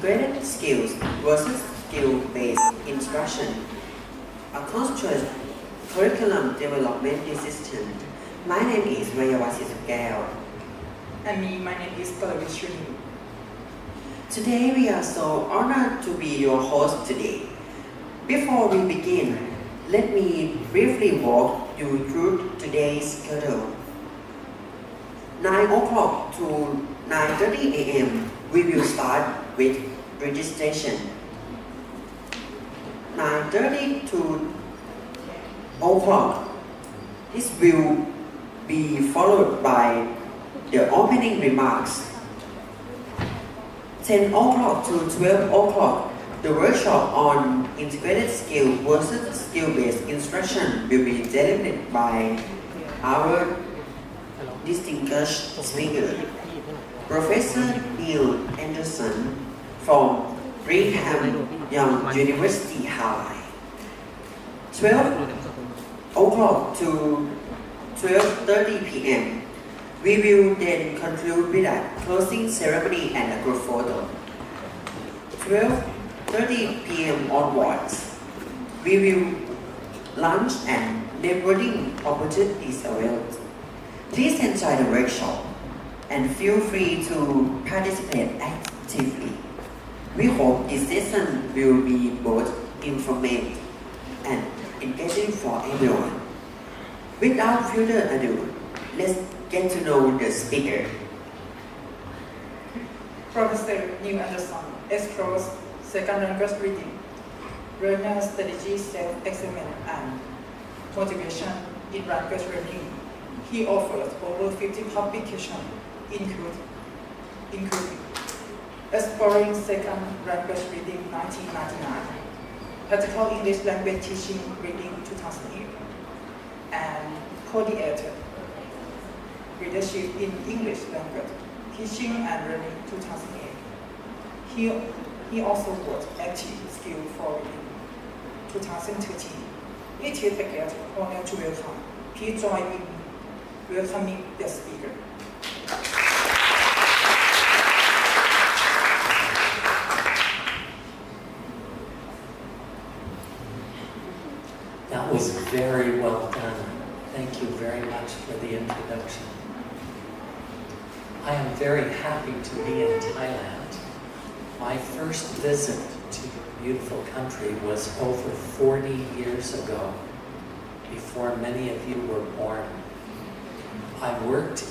integrated skills versus skill-based instruction, a constructed curriculum development decision. My name is Rajabhat. And me, my name is Brigham. Today we are so honored to be your host today. Before we begin, let me briefly walk you through today's schedule. 9 o'clock to 9:30 a.m. we will start with registration. 9:30 to o'clock. This will be followed by the opening remarks. 10 o'clock to 12 o'clock, the workshop on integrated skill versus skill-based instruction will be delivered by our distinguished speaker, Professor Neil Anderson from Brigham Young University, Hawaii. 12 o'clock to 12:30 p.m. We will then conclude with a closing ceremony and a group photo. 12:30 p.m. onwards, we will lunch and networking opportunities available. Please enjoy the workshop and feel free to participate actively. We hope this session will be both informative and engaging for everyone. Without further ado, let's get to know the speaker. Professor Neil Anderson explores second language reading, learner strategy, self-examination, and motivation in language learning. He offers over 50 publications, including Exploring Second Language Reading 1999, Practical English Language Teaching Reading 2008, and Co-Created Leadership in English Language Teaching and Learning 2008. He also wrote Active Skill for Reading 2013. It is a great honor to welcome. Please join in welcoming the speaker. That was very well done. Thank you very much for the introduction. I am very happy to be in Thailand. My first visit to your beautiful country was over 40 years ago, before many of you were born. I worked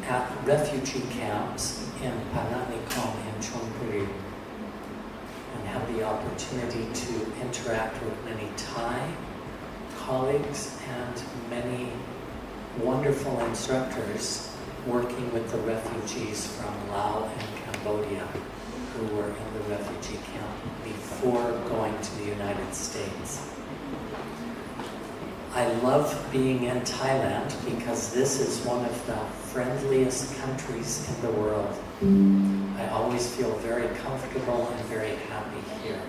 at refugee camps in Pananikom in Chonburi and had the opportunity to interact with many Thai colleagues and many wonderful instructors working with the refugees from Laos and Cambodia who were in the refugee camp before going to the United States. I love being in Thailand because this is one of the friendliest countries in the world. I always feel very comfortable and very happy here.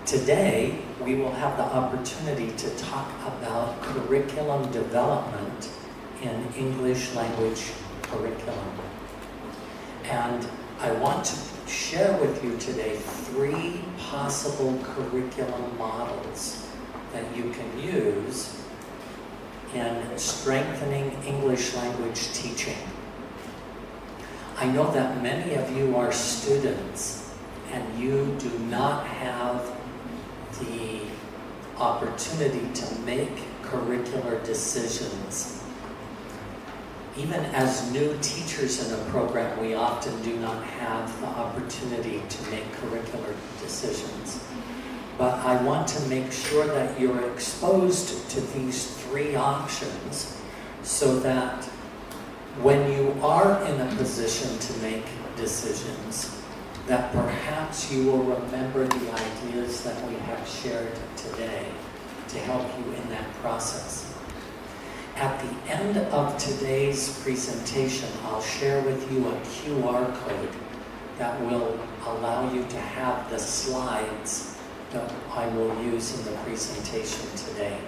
Today, we will have the opportunity to talk about curriculum development in English language curriculum. And I want to share with you today 3 possible curriculum models that you can use in strengthening English language teaching. I know that many of you are students and you do not have the opportunity to make curricular decisions. Even as new teachers in a program, we often do not have the opportunity to make curricular decisions. But I want to make sure that you're exposed to these 3 options so that when you are in a position to make decisions, that perhaps you will remember the ideas that we have shared today to help you in that process. At the end of today's presentation, I'll share with you a QR code that will allow you to have the slides that I will use in the presentation today.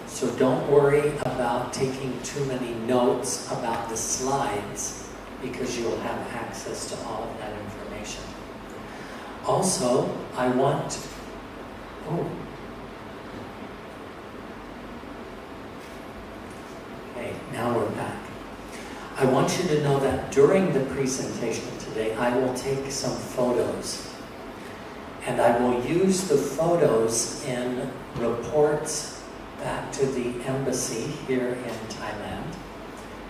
So don't worry about taking too many notes about the slides because you'll have access to all of that information. Also, I want, okay, now we're back. I want you to know that during the presentation today, I will take some photos. And I will use the photos in reports back to the embassy here in Thailand,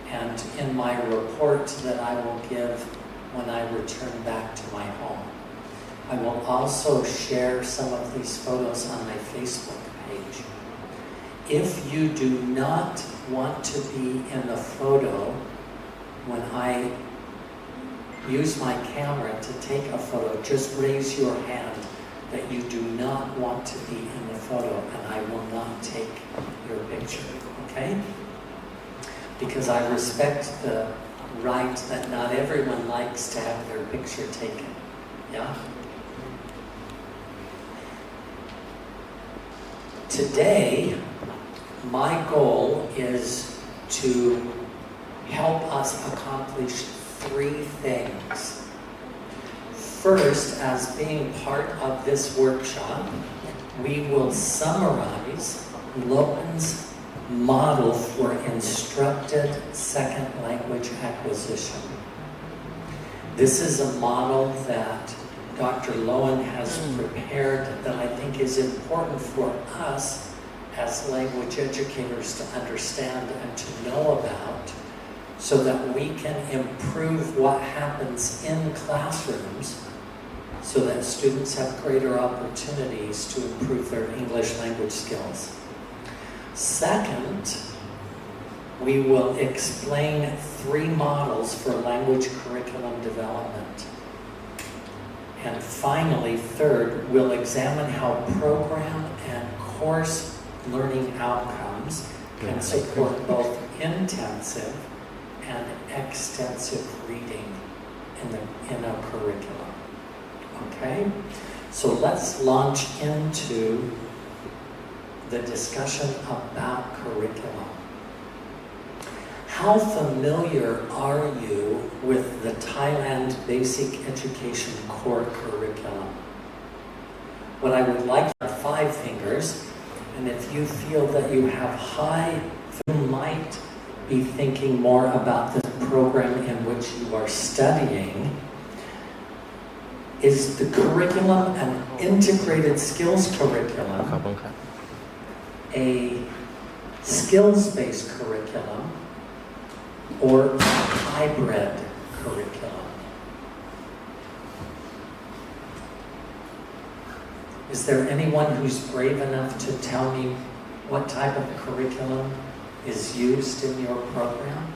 and in my report that I will give when I return back to my home. I will also share some of these photos on my Facebook page. If you do not want to be in the photo when I use my camera to take a photo, just raise your hand that you do not want to be in the photo, and I will not take your picture, okay? Because I respect the right that not everyone likes to have their picture taken, yeah? Today, my goal is to help us accomplish 3 things. First, as being part of this workshop, we will summarize Lowen's model for instructed second language acquisition. This is a model that Dr. Lowen has prepared that I think is important for us as language educators to understand and to know about, so that we can improve what happens in classrooms so that students have greater opportunities to improve their English language skills. Second, we will explain 3 models for language curriculum development. And finally, third, we'll examine how program and course learning outcomes can support both intensive and extensive reading in a curriculum. Okay? So let's launch into the discussion about curriculum. How familiar are you with the Thailand Basic Education Core Curriculum? What I would like are 5 fingers, and if you feel that you have high, you might be thinking more about the program in which you are studying. Is the curriculum an integrated skills curriculum, a skills-based curriculum, or a hybrid curriculum? Is there anyone who's brave enough to tell me what type of curriculum is used in your program?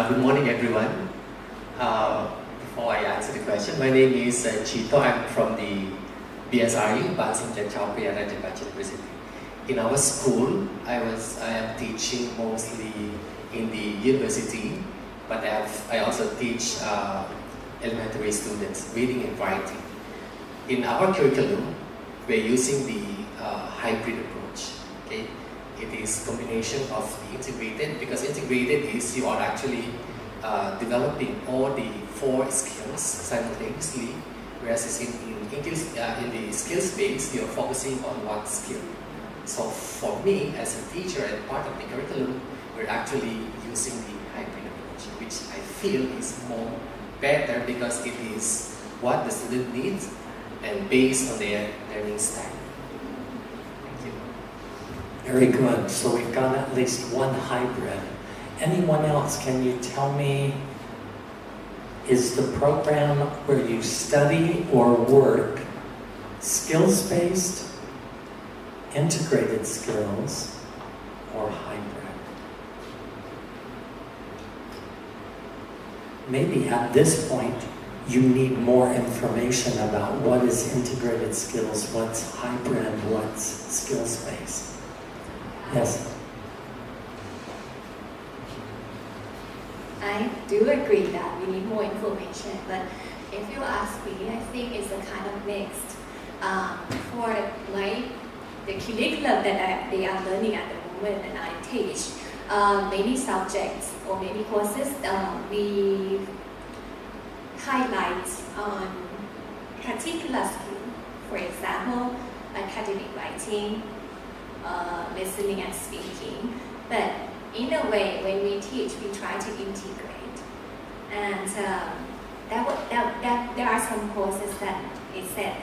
Good morning, everyone. Before I answer the question, my name is Chito. I'm from the SSRU, Rajabhat University. In our school, I am teaching mostly in the university, but I also teach elementary students reading and writing. In our curriculum, we're using the hybrid approach. Okay, it is combination of the integrated, because integrated is you are actually developing all the 4 skills simultaneously, whereas in the skills base, you're focusing on 1 skill. So for me, as a teacher and part of the curriculum, we're actually using the hybrid approach, which I feel is more better because it is what the student needs and based on their learning style. Thank you. Very good. So we've got at least 1 hybrid. Anyone else, can you tell me, is the program where you study or work skills-based, integrated skills, or hybrid? Maybe at this point you need more information about what is integrated skills, what's hybrid, what's skills-based. Yes? I do agree that we need more information, but if you ask me, I think it's a kind of mixed. For like the curriculum that they are learning at the moment and I teach, many subjects or many courses, we highlight on particular skill. For example, academic writing, listening and speaking. But in a way, when we teach, we try to integrate. And there are some courses that it said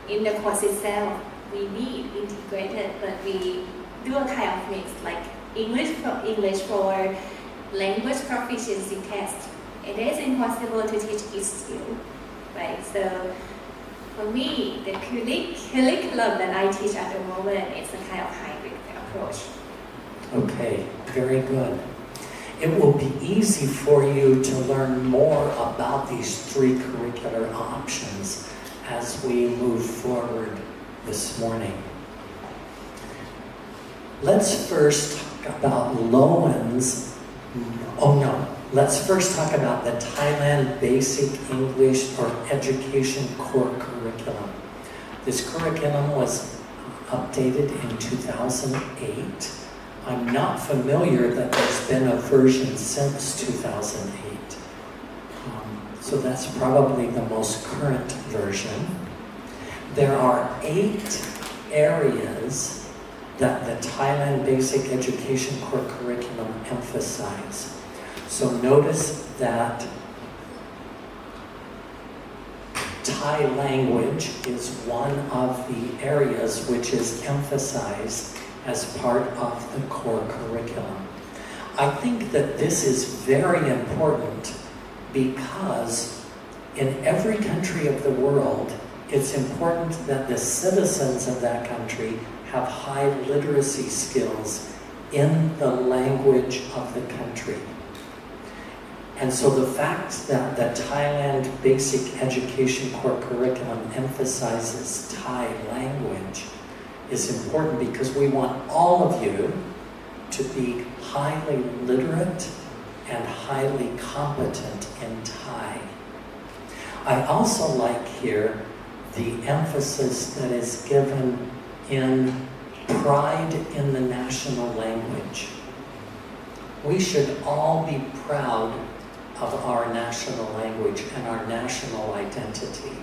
in the course itself, we need integrated, but we do a kind of mix, like English for language proficiency test. It is impossible to teach each skill, right? So for me, the curriculum that I teach at the moment is a kind of hybrid approach. Okay, very good. It will be easy for you to learn more about these three curricular options as we move forward this morning. Let's first talk about let's first talk about the Thailand Basic English or Education Core Curriculum. This curriculum was updated in 2008. I'm not familiar that there's been a version since 2008. So that's probably the most current version. There are 8 areas that the Thailand Basic Education Core Curriculum emphasize. So notice that Thai language is one of the areas which is emphasized as part of the core curriculum. I think that this is very important because in every country of the world, it's important that the citizens of that country have high literacy skills in the language of the country. And so the fact that the Thailand Basic Education Core Curriculum emphasizes Thai language is important because we want all of you to be highly literate and highly competent in Thai. I also like here the emphasis that is given in pride in the national language. We should all be proud of our national language and our national identity.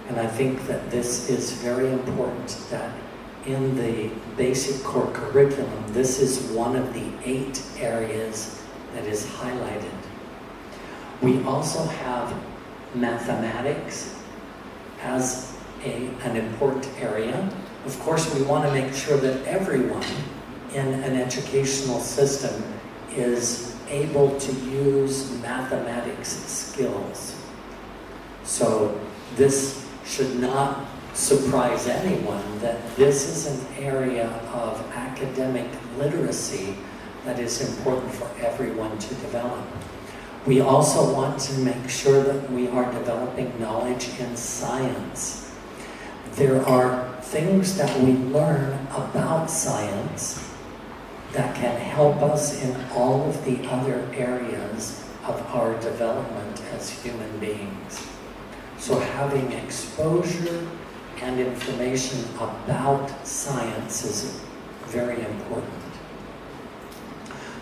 And I think that this is very important that in the basic core curriculum, this is one of the 8 areas that is highlighted. We also have mathematics as an important area. Of course, we want to make sure that everyone in an educational system is able to use mathematics skills. So this should not surprise anyone that this is an area of academic literacy that is important for everyone to develop. We also want to make sure that we are developing knowledge in science. There are things that we learn about science that can help us in all of the other areas of our development as human beings. So having exposure and information about science is very important.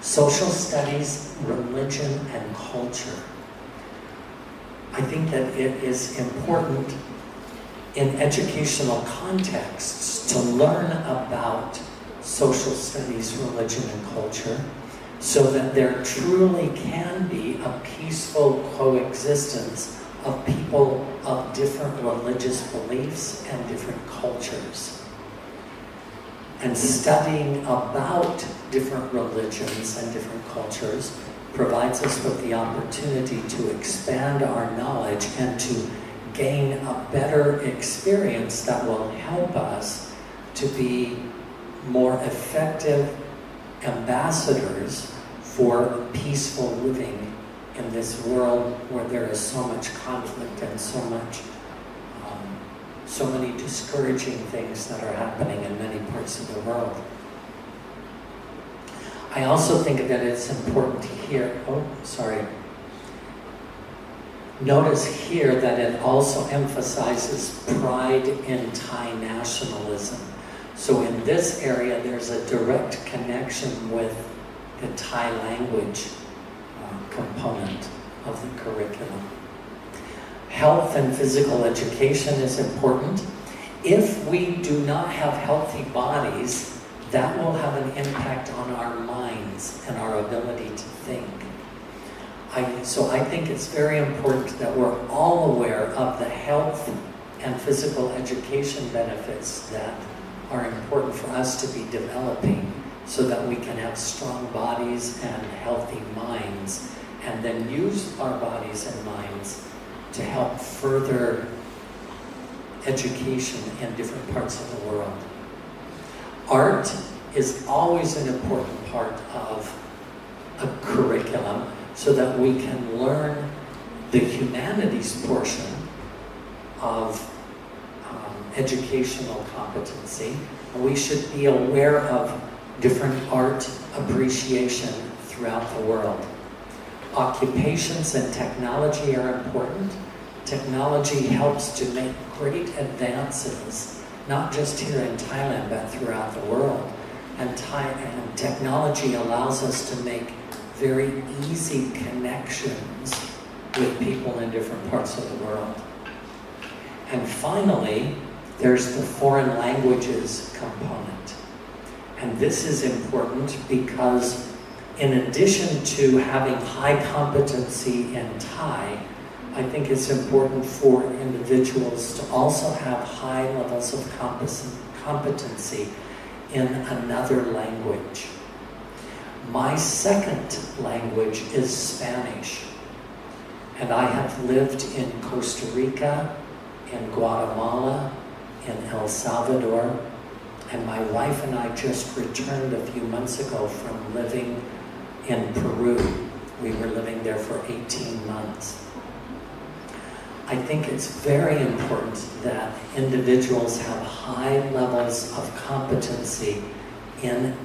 Social studies, religion, and culture. I think that it is important in educational contexts to learn about social studies, religion, and culture so that there truly can be a peaceful coexistence of people of different religious beliefs and different cultures. And studying about different religions and different cultures provides us with the opportunity to expand our knowledge and to gain a better experience that will help us to be more effective ambassadors for peaceful living in this world where there is so much conflict and so many discouraging things that are happening in many parts of the world. I also think that it's important here, notice here that it also emphasizes pride in Thai nationalism. So in this area, there's a direct connection with the Thai language component of the curriculum. Health and physical education is important. If we do not have healthy bodies, that will have an impact on our minds and our ability to think. So I think it's very important that we're all aware of the health and physical education benefits that are important for us to be developing so that we can have strong bodies and healthy minds, and then use our bodies and minds to help further education in different parts of the world. Art is always an important part of a curriculum so that we can learn the humanities portion of educational competency. And we should be aware of different art appreciation throughout the world. Occupations and technology are important. Technology helps to make great advances, not just here in Thailand, but throughout the world. And technology allows us to make very easy connections with people in different parts of the world. And finally, there's the foreign languages component. And this is important because in addition to having high competency in Thai, I think it's important for individuals to also have high levels of competency in another language. My second language is Spanish. And I have lived in Costa Rica, in Guatemala, in El Salvador, and my wife and I just returned a few months ago from living in Peru. We were living there for 18 months. I think it's very important that individuals have high levels of competency in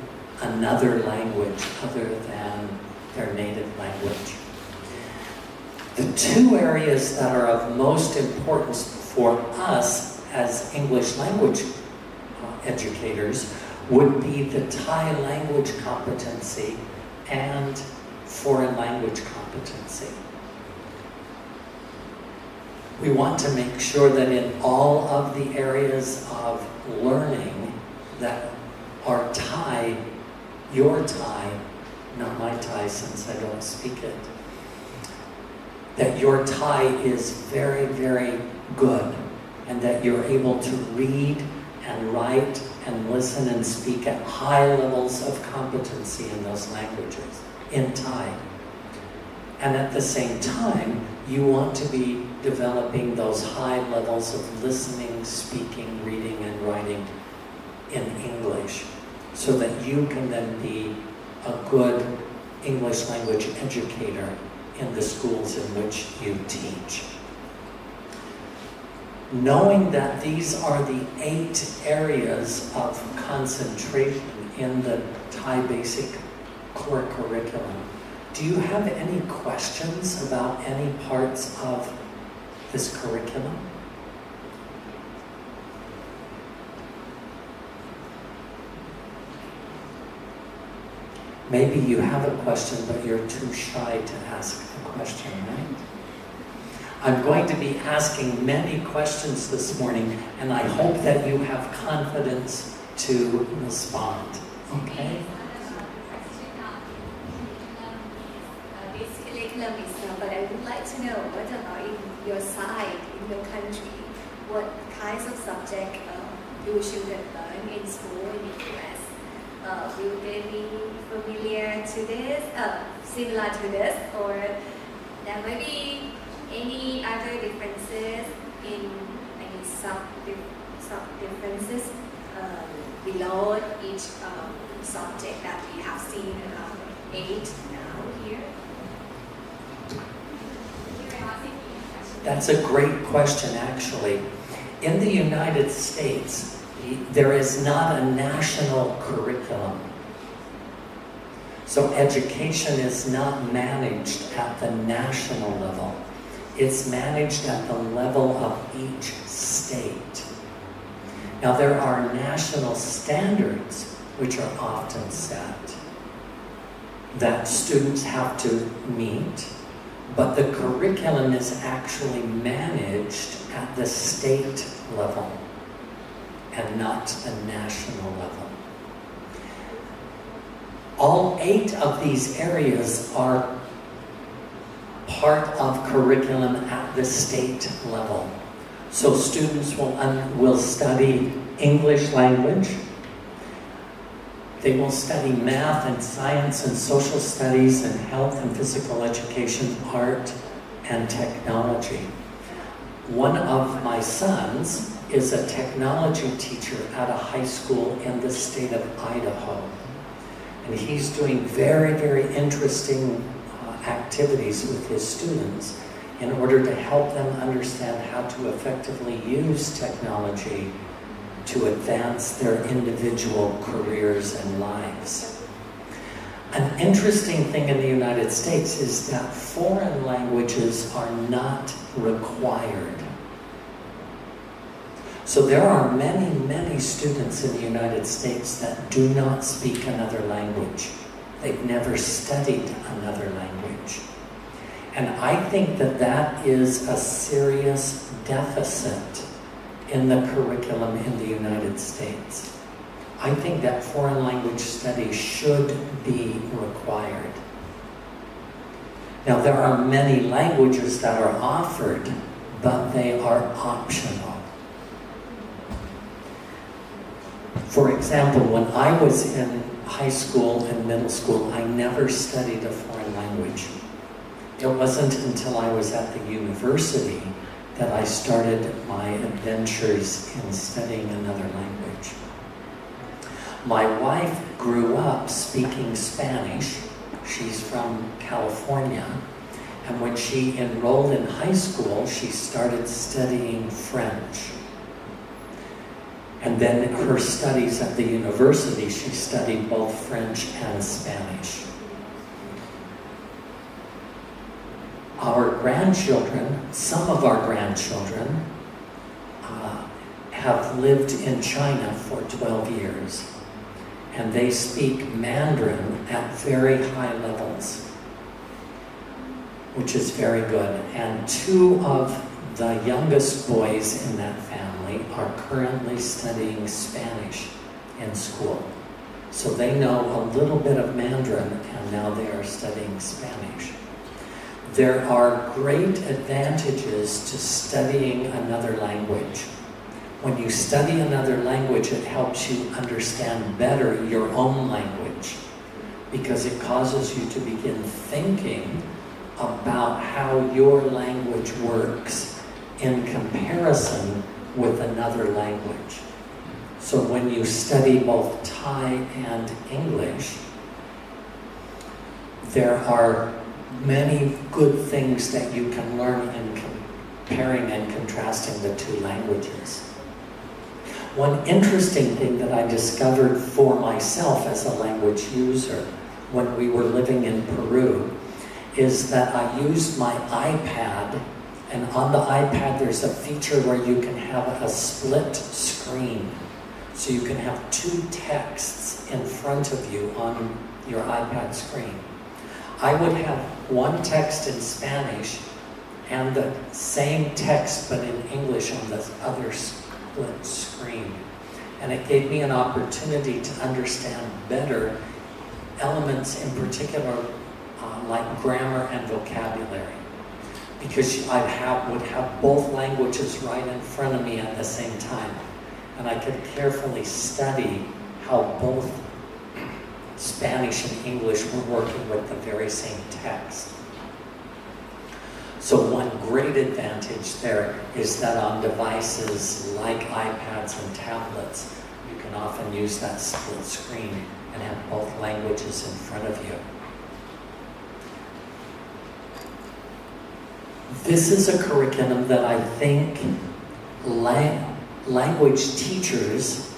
another language other than their native language. The two areas that are of most importance for us as English language educators would be the Thai language competency and foreign language competency. We want to make sure that in all of the areas of learning that are Thai, your Thai, not my Thai since I don't speak it, that your Thai is very, very good, and that you're able to read and write and listen and speak at high levels of competency in those languages, in Thai. And at the same time, you want to be developing those high levels of listening, speaking, reading, and writing in English, so that you can then be a good English language educator in the schools in which you teach. Knowing that these are the 8 areas of concentration in the Thai basic core curriculum, do you have any questions about any parts of this curriculum? Maybe you have a question, but you're too shy to ask a question, right? I'm going to be asking many questions this morning, and I hope that you have confidence to respond, okay? This curriculum is, but I would like to know what about in your side, in your country, what kinds of subject do children learn in school in the US? Will they be familiar to this, similar to this, or there might be any other differences in any sub-differences below each subject that we have seen 8 now here? That's a great question, actually. In the United States, there is not a national curriculum. So education is not managed at the national level. It's managed at the level of each state. Now there are national standards which are often set that students have to meet, but the curriculum is actually managed at the state level and not the national level. All 8 of these areas are part of curriculum at the state level. So students will study English language, they will study math and science and social studies and health and physical education, art and technology. One of my sons is a technology teacher at a high school in the state of Idaho. And he's doing very, very interesting activities with his students in order to help them understand how to effectively use technology to advance their individual careers and lives. An interesting thing in the United States is that foreign languages are not required. So there are many, many students in the United States that do not speak another language. They've never studied another language. And I think that that is a serious deficit in the curriculum in the United States. I think that foreign language studies should be required. Now there are many languages that are offered, but they are optional. For example, when I was in high school and middle school, I never studied a foreign language. It wasn't until I was at the university that I started my adventures in studying another language. My wife grew up speaking Spanish. She's from California. And when she enrolled in high school, she started studying French. And then her studies at the university, she studied both French and Spanish. Our grandchildren, some of our grandchildren, have lived in China for 12 years. And they speak Mandarin at very high levels, which is very good. And 2 of the youngest boys in that family are currently studying Spanish in school. So they know a little bit of Mandarin, and now they are studying Spanish. There are great advantages to studying another language. When you study another language, it helps you understand better your own language, because it causes you to begin thinking about how your language works in comparison with another language. So when you study both Thai and English, there are many good things that you can learn in comparing and contrasting the 2 languages. One interesting thing that I discovered for myself as a language user when we were living in Peru is that I used my iPad, and on the iPad there's a feature where you can have a split screen. So you can have 2 texts in front of you on your iPad screen. I would have one text in Spanish and the same text but in English on the other split screen. And it gave me an opportunity to understand better elements in particular like grammar and vocabulary, because I would have both languages right in front of me at the same time, and I could carefully study how both Spanish and English were working with the very same text. So one great advantage there is that on devices like iPads and tablets, you can often use that split screen and have both languages in front of you. This is a curriculum that I think language teachers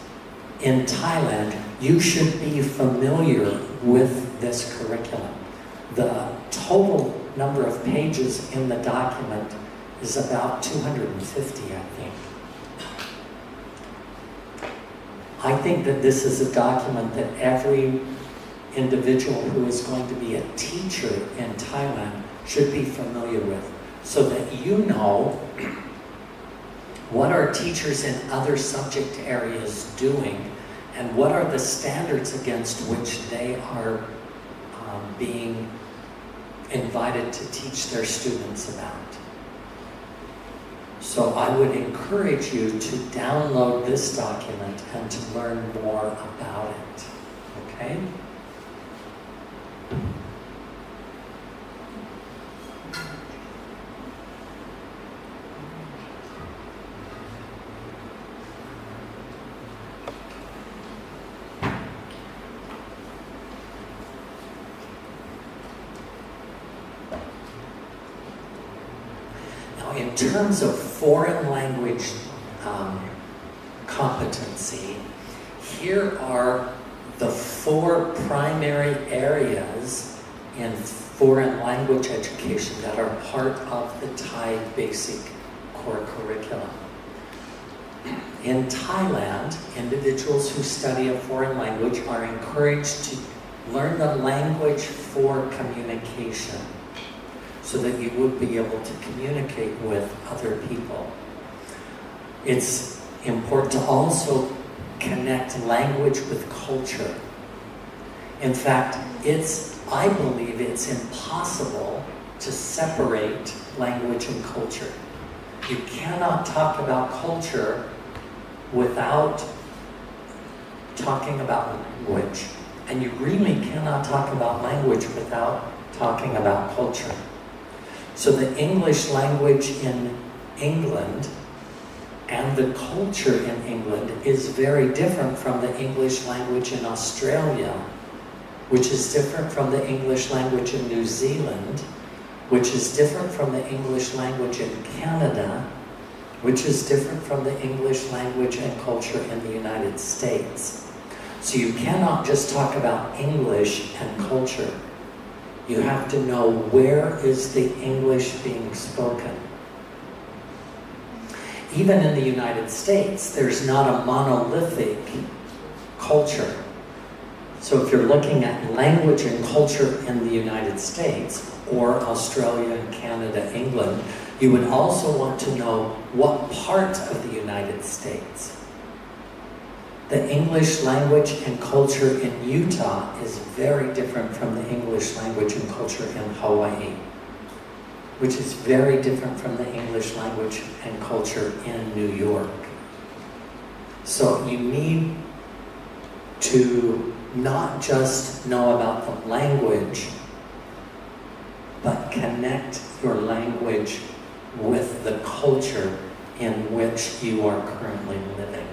in Thailand, you should be familiar with this curriculum. The total number of pages in the document is about 250, I think. I think that this is a document that every individual who is going to be a teacher in Thailand should be familiar with, so that you know what are teachers in other subject areas doing and what are the standards against which they are being invited to teach their students about. So I would encourage you to download this document and to learn more about it, okay? In terms of foreign language competency, here are the 4 primary areas in foreign language education that are part of the Thai basic core curriculum. In Thailand, individuals who study a foreign language are encouraged to learn the language for communication, so that you would be able to communicate with other people. It's important to also connect language with culture. In fact, I believe it's impossible to separate language and culture. You cannot talk about culture without talking about language, and you really cannot talk about language without talking about culture. So the English language in England and the culture in England is very different from the English language in Australia, which is different from the English language in New Zealand, which is different from the English language in Canada, which is different from the English language and culture in the United States. So you cannot just talk about English and culture. You have to know where is the English being spoken. Even in the United States, there's not a monolithic culture. So if you're looking at language and culture in the United States, or Australia, Canada, England, you would also want to know what part of the United States. The English language and culture in Utah is very different from the English language and culture in Hawaii, which is very different from the English language and culture in New York. So you need to not just know about the language, but connect your language with the culture in which you are currently living.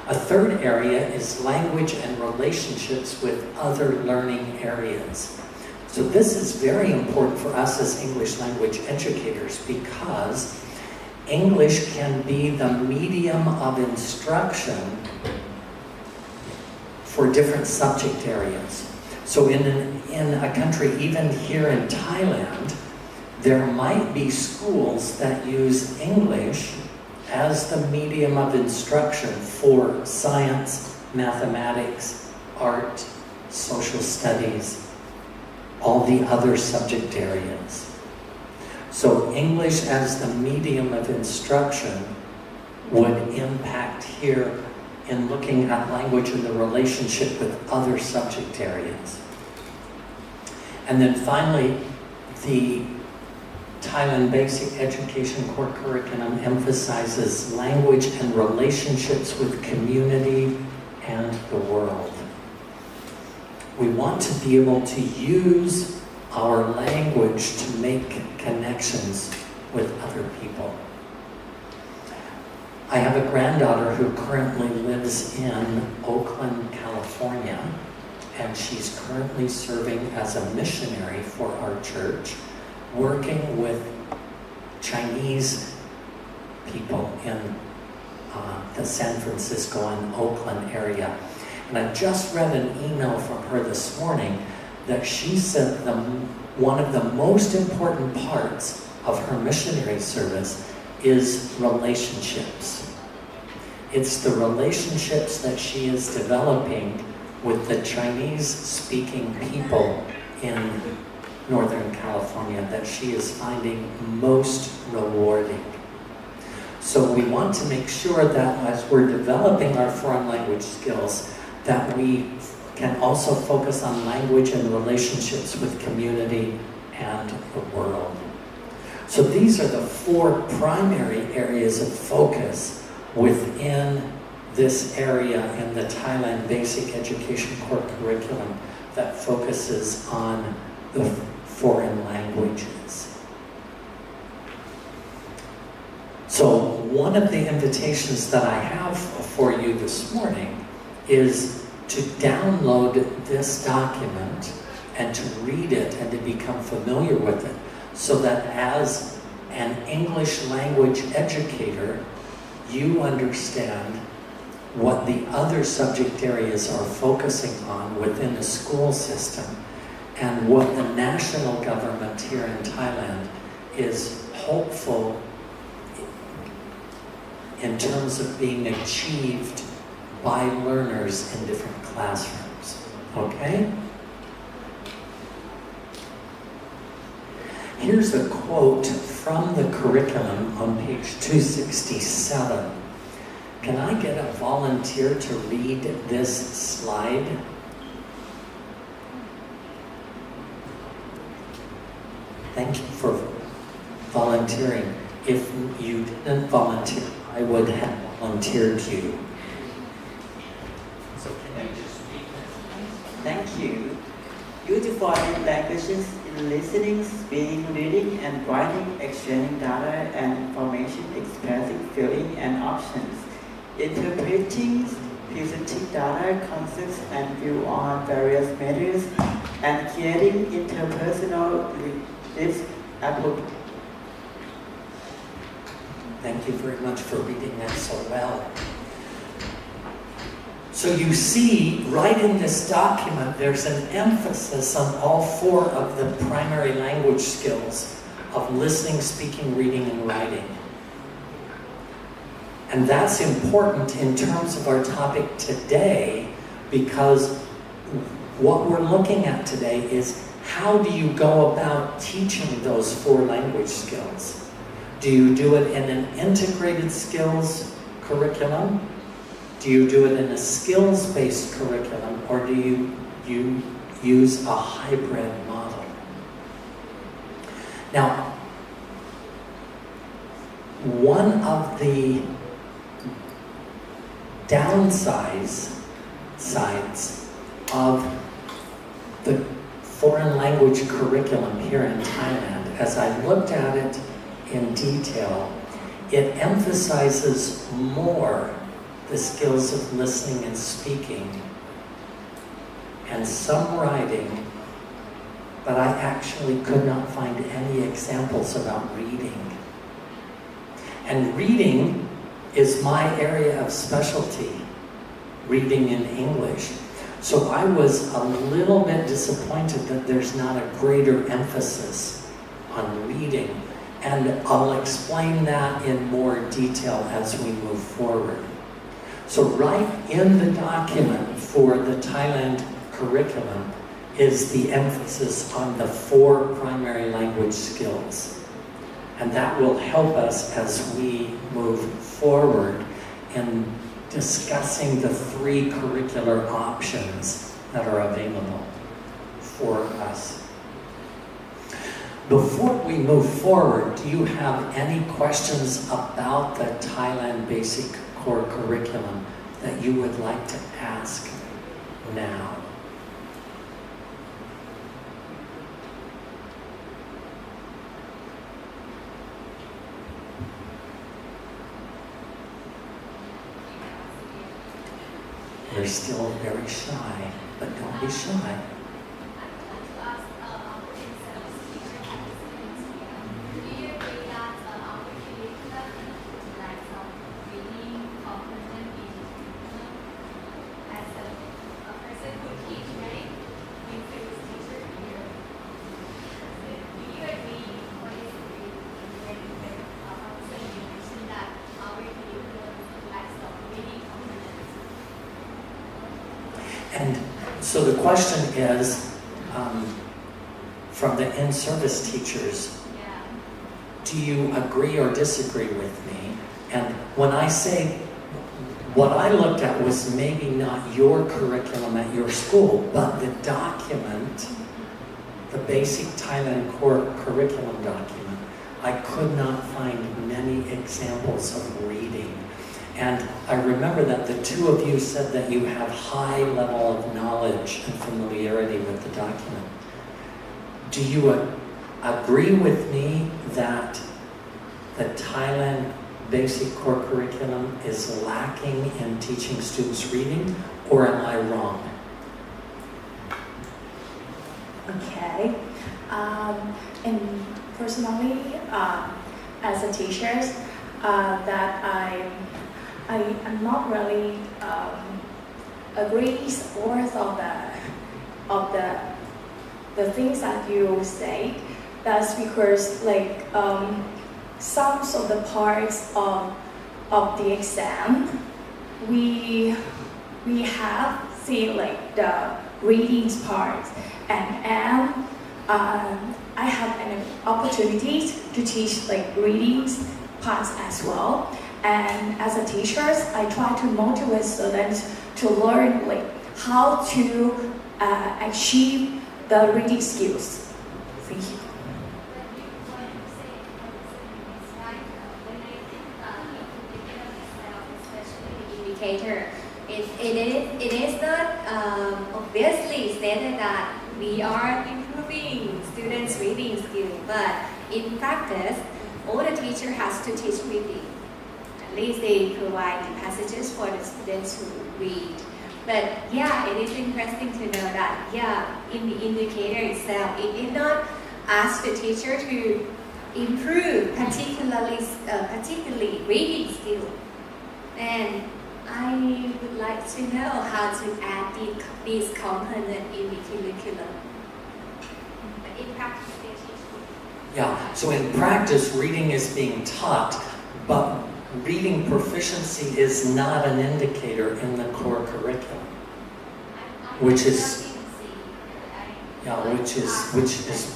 A third area is language and relationships with other learning areas. So this is very important for us as English language educators, because English can be the medium of instruction for different subject areas. So in a country, even here in Thailand, there might be schools that use English as the medium of instruction for science, mathematics, art, social studies, all the other subject areas. So English as the medium of instruction would impact here in looking at language and the relationship with other subject areas. And then finally, the Thailand Basic Education Core Curriculum emphasizes language and relationships with community and the world. We want to be able to use our language to make connections with other people. I have a granddaughter who currently lives in Oakland, California, and she's currently serving as a missionary for our church, working with Chinese people in the San Francisco and Oakland area. And I just read an email from her this morning that she said one of the most important parts of her missionary service is relationships. It's the relationships that she is developing with the Chinese-speaking people in Northern California that she is finding most rewarding. So we want to make sure that as we're developing our foreign language skills, that we can also focus on language and relationships with community and the world. So these are the 4 primary areas of focus within this area in the Thailand Basic Education Core Curriculum that focuses on the foreign languages. So one of the invitations that I have for you this morning is to download this document and to read it and to become familiar with it, so that as an English language educator, you understand what the other subject areas are focusing on within the school system and what the national government here in Thailand is hopeful in terms of being achieved by learners in different classrooms. Okay? Here's a quote from the curriculum on page 267. Can I get a volunteer to read this slide? Thank you for volunteering. If you didn't volunteer, I would have volunteered you. So can you just read that? Thank you. Use the foreign languages in listening, speaking, reading, and writing, exchanging data and information, expressing feelings and options, interpreting, presenting data, concepts, and view on various matters, and creating interpersonal relationships. Thank you very much for reading that so well. So you see, right in this document, there's an emphasis on all 4 of the primary language skills of listening, speaking, reading, and writing. And that's important in terms of our topic today, because what we're looking at today is how do you go about teaching those 4 language skills? Do you do it in an integrated skills curriculum? Do you do it in a skills-based curriculum, or do you use a hybrid model? Now, one of the sides of the foreign language curriculum here in Thailand, as I looked at it in detail, it emphasizes more the skills of listening and speaking and some writing, but I actually could not find any examples about reading. And reading is my area of specialty, reading in English. So I was a little bit disappointed that there's not a greater emphasis on reading. And I'll explain that in more detail as we move forward. So right in the document for the Thailand curriculum is the emphasis on the 4 primary language skills. And that will help us as we move forward in discussing the 3 curricular options that are available for us. Before we move forward, do you have any questions about the Thailand Basic Core Curriculum that you would like to ask now? You're still very shy, but don't be shy. So the question is, from the in-service teachers, do you agree or disagree with me? And when I say, what I looked at was maybe not your curriculum at your school, but the document, the basic Thailand core curriculum document. I could not find many examples of reading. And I remember that the two of you said that you have high level of knowledge and familiarity with the document. Do you agree with me that the Thailand basic core curriculum is lacking in teaching students reading, or am I wrong? Okay. And personally, as a teacher, that I'm not really agrees or of the things that you say. That's because like some of the parts of the exam we have seen like the readings part, and I have an opportunity to teach like readings parts as well. And as a teacher, I try to motivate students to learn like how to achieve the reading skills. Thank you. Indicator. It is not obviously stated that we are improving students' reading skills, but in practice, all the teacher has to teach reading. At least they provide the passages for the students to read. But yeah, it is interesting to know that in the indicator itself, it did not ask the teacher to improve particularly reading skill. And I would like to know how to add these components in the curriculum. But in practice, they teach. Yeah, so in practice, reading is being taught, but reading proficiency is not an indicator in the core curriculum, which is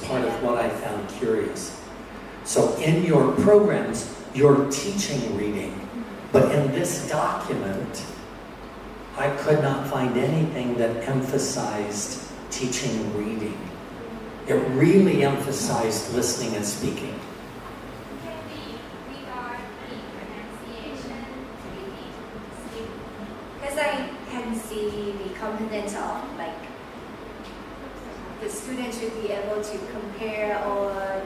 part of what I found curious. So in your programs, you're teaching reading, but in this document, I could not find anything that emphasized teaching reading. It really emphasized listening and speaking. Because I can see the components of like the student should be able to compare or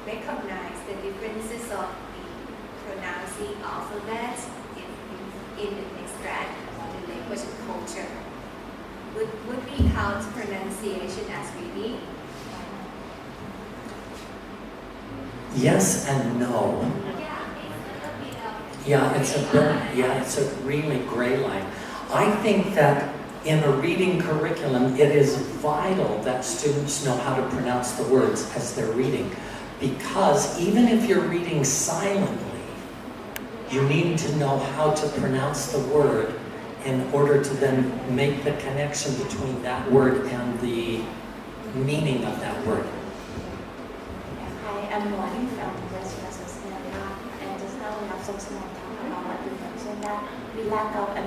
recognize the differences of the pronouncing alphabets in the extract of the language and culture. Would we count pronunciation as reading? Yes and no. Yeah, it's a really gray line. I think that in a reading curriculum, it is vital that students know how to pronounce the words as they're reading. Because even if you're reading silently, you need to know how to pronounce the word in order to then make the connection between that word and the meaning of that word. Hi, I'm Morning from West Massachusetts, and just now we have some small talk about what you mentioned that we lack of, the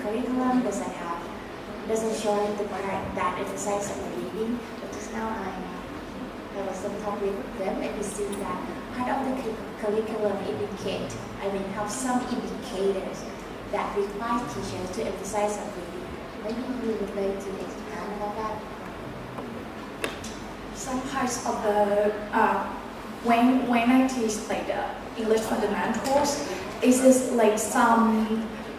curriculum doesn't show the part that emphasizes the reading, but just now there was some talk with them, and we see that part of the curriculum have some indicators that require teachers to emphasize on reading. Maybe you would like to expand about that? Some parts of the when I teach like the English fundamentals, it is like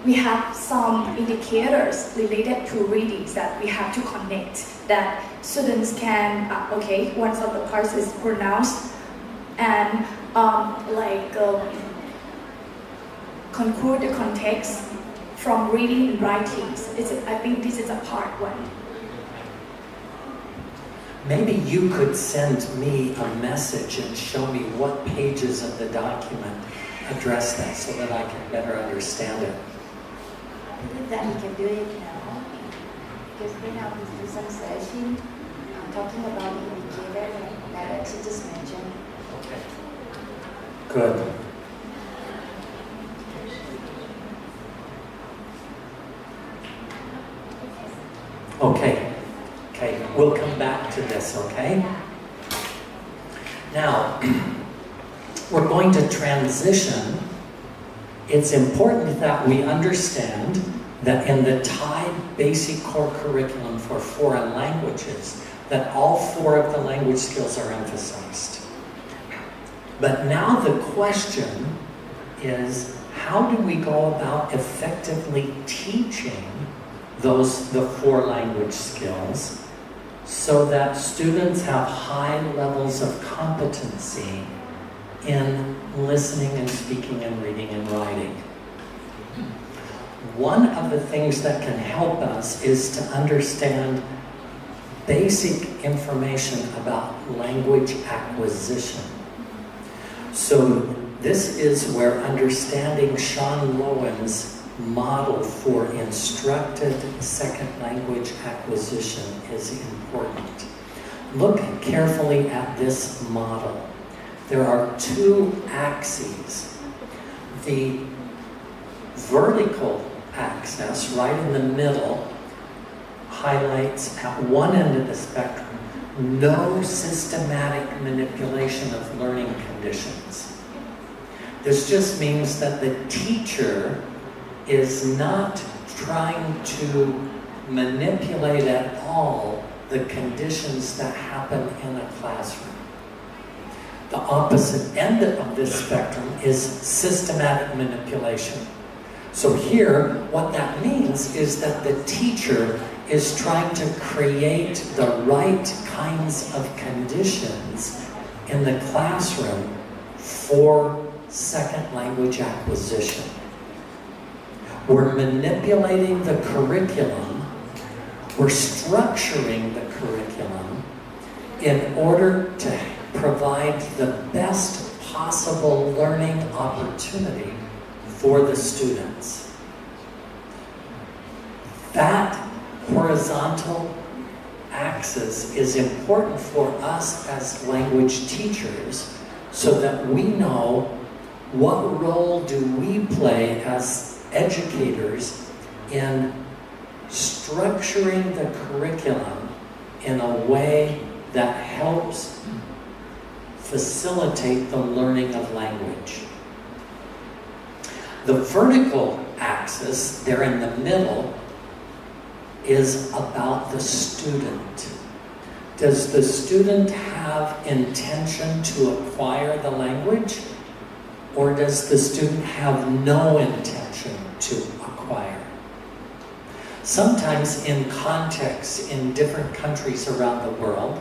we have some indicators related to readings that we have to connect, that students can one of the parts is pronounced and conclude the context from reading and writings. I think this is a part one. Maybe you could send me a message and show me what pages of the document address that so that I can better understand it. I believe that you can do it now. You because right now we do some searching, talking about the indicator that she just mentioned. Okay. Good. Okay. Okay. We'll come back to this, okay? Now, we're going to transition. It's important that we understand that in the Thai Basic Core Curriculum for foreign languages, that all 4 of the language skills are emphasized. But now the question is, how do we go about effectively teaching the 4 language skills so that students have high levels of competency in listening and speaking and reading and writing? One of the things that can help us is to understand basic information about language acquisition. So this is where understanding Sean Lowen's model for instructed second language acquisition is important. Look carefully at this model. There are 2 axes. The vertical axis, right in the middle, highlights at one end of the spectrum no systematic manipulation of learning conditions. This just means that the teacher is not trying to manipulate at all the conditions that happen in a classroom. The opposite end of this spectrum is systematic manipulation. So here, what that means is that the teacher is trying to create the right kinds of conditions in the classroom for second language acquisition. We're manipulating the curriculum, we're structuring the curriculum in order to provide the best possible learning opportunity for the students. That horizontal axis is important for us as language teachers so that we know what role do we play as educators in structuring the curriculum in a way that helps facilitate the learning of language. The vertical axis, there in the middle, is about the student. Does the student have intention to acquire the language, or does the student have no intention to acquire? Sometimes in contexts in different countries around the world,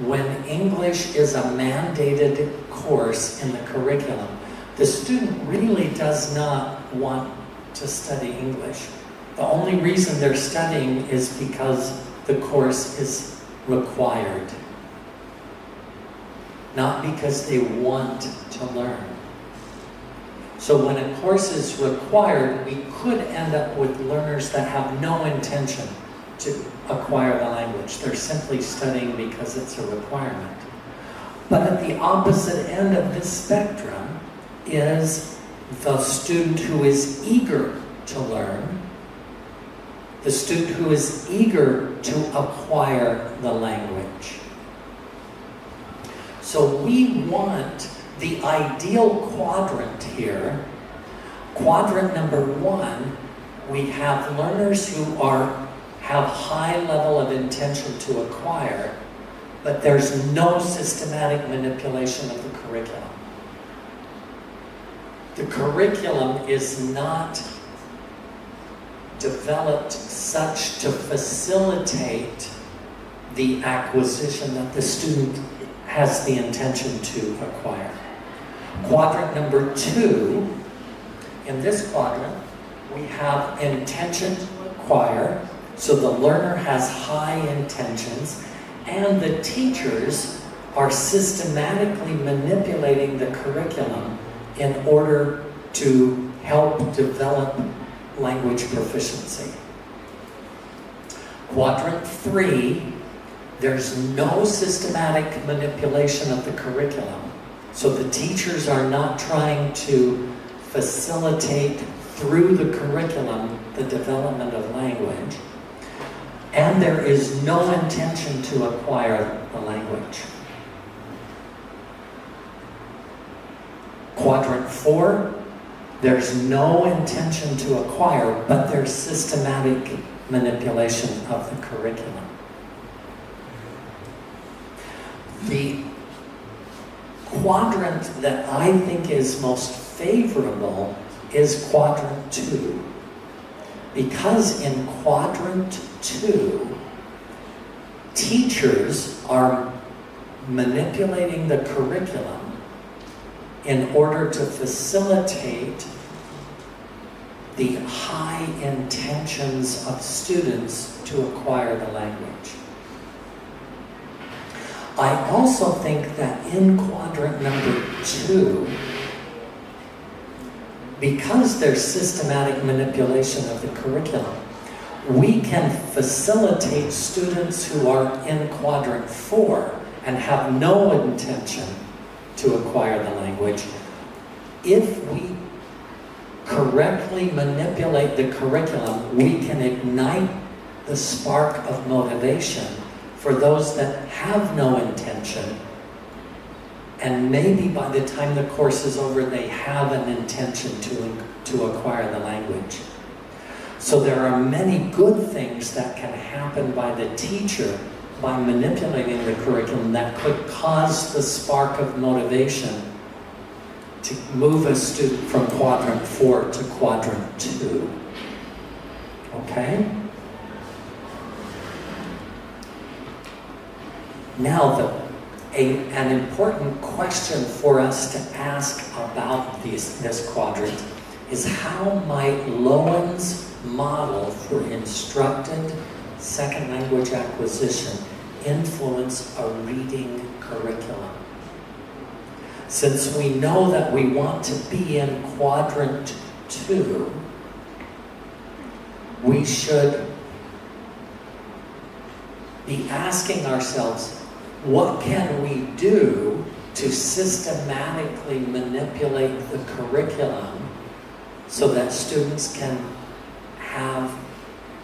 when English is a mandated course in the curriculum, the student really does not want to study English. The only reason they're studying is because the course is required, not because they want to learn. So when a course is required, we could end up with learners that have no intention to acquire the language. They're simply studying because it's a requirement. But at the opposite end of this spectrum is the student who is eager to learn, the student who is eager to acquire the language. So we want the ideal quadrant here. Quadrant number 1, we have learners who have high level of intention to acquire, but there's no systematic manipulation of the curriculum. The curriculum is not developed such to facilitate the acquisition that the student has the intention to acquire. Quadrant number 2, in this quadrant, we have intention to acquire, so the learner has high intentions, and the teachers are systematically manipulating the curriculum in order to help develop language proficiency. Quadrant 3, there's no systematic manipulation of the curriculum. So the teachers are not trying to facilitate through the curriculum the development of language. And there is no intention to acquire the language. Quadrant 4, there's no intention to acquire, but there's systematic manipulation of the curriculum. The quadrant that I think is most favorable is quadrant 2. Because in quadrant 2, teachers are manipulating the curriculum in order to facilitate the high intentions of students to acquire the language. I also think that in quadrant number 2, because there's systematic manipulation of the curriculum, we can facilitate students who are in quadrant 4 and have no intention to acquire the language. If we correctly manipulate the curriculum, we can ignite the spark of motivation for those that have no intention, and maybe by the time the course is over, they have an intention to acquire the language. So there are many good things that can happen by the teacher by manipulating the curriculum that could cause the spark of motivation to move a student from quadrant 4 to quadrant 2. Okay? Now, an important question for us to ask about this quadrant is how might Lowen's model for instructed second language acquisition influence a reading curriculum? Since we know that we want to be in quadrant 2, we should be asking ourselves, what can we do to systematically manipulate the curriculum so that students can have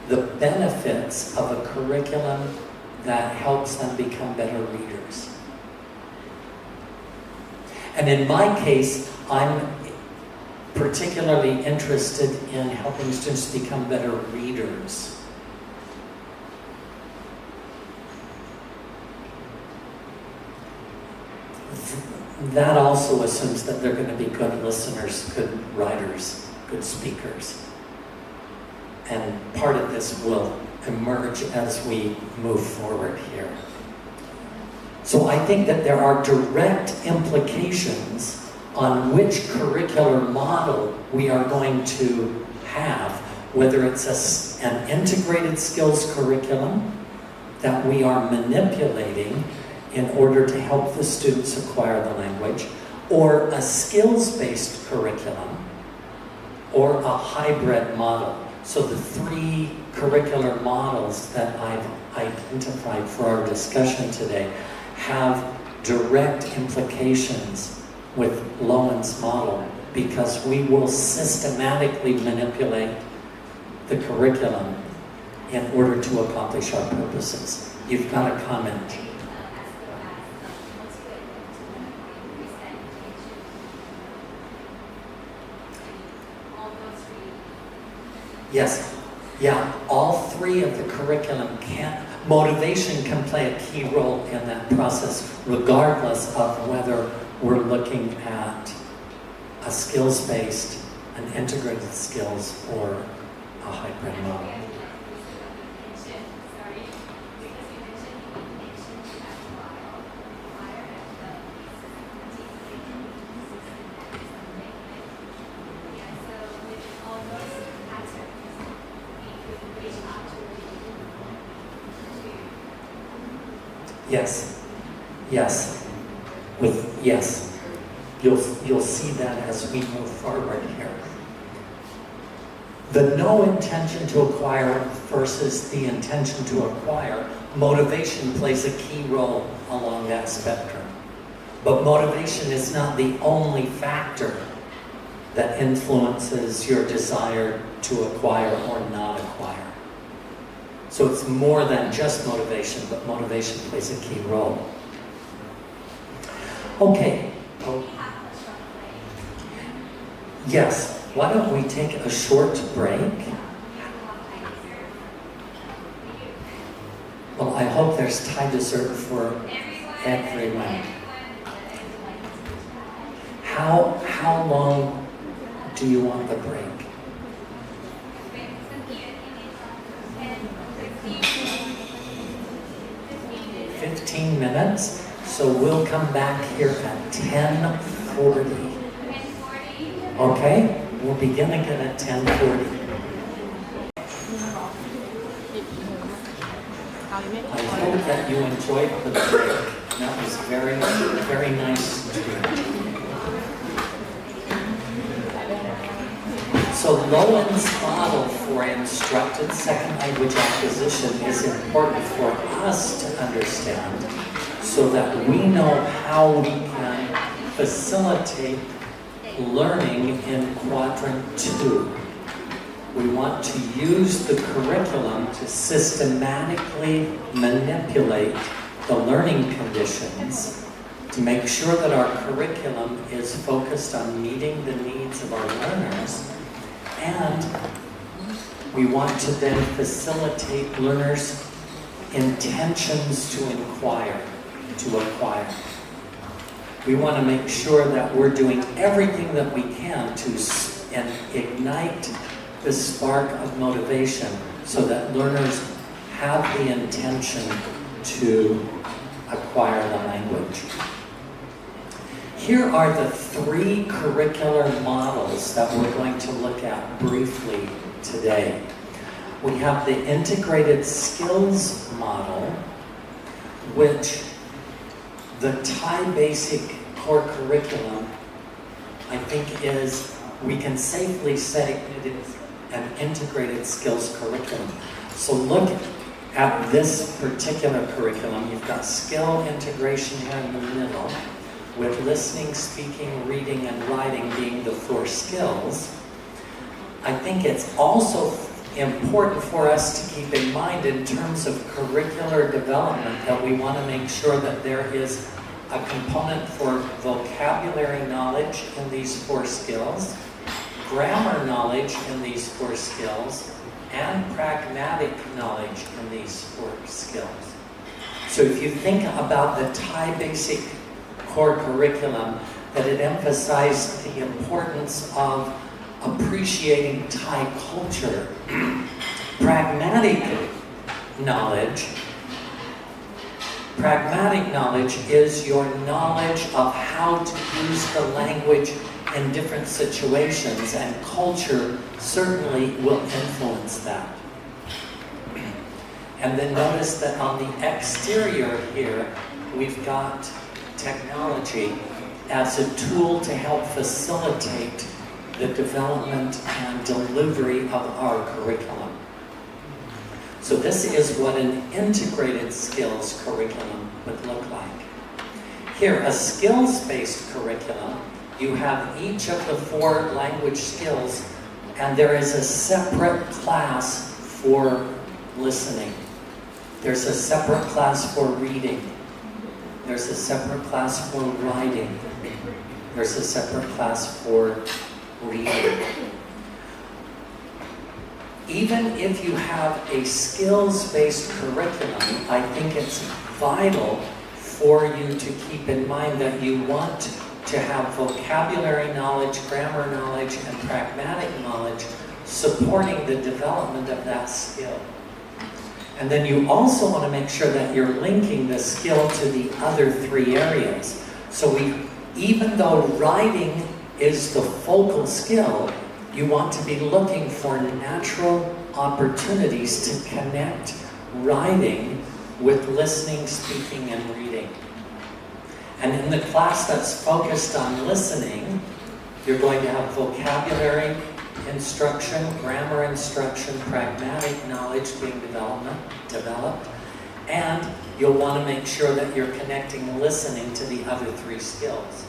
the benefits of a curriculum that helps them become better readers? And in my case, I'm particularly interested in helping students become better readers. That also assumes that they're going to be good listeners, good writers, good speakers. And part of this will emerge as we move forward here. So I think that there are direct implications on which curricular model we are going to have, whether it's an integrated skills curriculum that we are manipulating in order to help the students acquire the language, or a skills-based curriculum, or a hybrid model. So the 3 curricular models that I've identified for our discussion today have direct implications with Lowen's model, because we will systematically manipulate the curriculum in order to accomplish our purposes. You've got a comment. Yes, yeah, all 3 of the curriculum motivation can play a key role in that process, regardless of whether we're looking at a skills-based, an integrated skills, or a hybrid model. Yes, yes, yes. You'll see that as we move forward here. The no intention to acquire versus the intention to acquire, motivation plays a key role along that spectrum. But motivation is not the only factor that influences your desire to acquire or not acquire. So it's more than just motivation, but motivation plays a key role. Okay. Yes, why don't we take a short break? Well, I hope there's Thai dessert for everyone. How long do you want the break? 15 minutes. So we'll come back here at 10:40. Okay? We'll begin again at 10:40. I hope that you enjoyed the break. That was very, very nice to you. So Lowen's model for instructed second language acquisition is important for us to understand so that we know how we can facilitate learning in quadrant 2. We want to use the curriculum to systematically manipulate the learning conditions to make sure that our curriculum is focused on meeting the needs of our learners, and we want to then facilitate learners' intentions to acquire. We want to make sure that we're doing everything that we can to ignite the spark of motivation so that learners have the intention to acquire the language. Here are the 3 curricular models that we're going to look at briefly today. We have the integrated skills model, which the Thai basic core curriculum, I think we can safely say it is an integrated skills curriculum. So look at this particular curriculum. You've got skill integration here in the middle, with listening, speaking, reading, and writing being the 4 skills. I think it's also important for us to keep in mind in terms of curricular development that we want to make sure that there is a component for vocabulary knowledge in these 4 skills, grammar knowledge in these 4 skills, and pragmatic knowledge in these 4 skills. So if you think about the Thai basic core curriculum, that it emphasized the importance of appreciating Thai culture. Pragmatic knowledge is your knowledge of how to use the language in different situations, and culture certainly will influence that. And then notice that on the exterior here, we've got technology as a tool to help facilitate the development and delivery of our curriculum. So this is what an integrated skills curriculum would look like. Here, a skills-based curriculum, you have each of the 4 language skills, and there is a separate class for listening. There's a separate class for reading. There's a separate class for writing. There's a separate class for reading. Even if you have a skills-based curriculum, I think it's vital for you to keep in mind that you want to have vocabulary knowledge, grammar knowledge, and pragmatic knowledge supporting the development of that skill. And then you also want to make sure that you're linking the skill to the other 3 areas. So even though writing is the focal skill, you want to be looking for natural opportunities to connect writing with listening, speaking, and reading. And in the class that's focused on listening, you're going to have vocabulary instruction, grammar instruction, pragmatic knowledge being developed, and you'll want to make sure that you're connecting listening to the other 3 skills.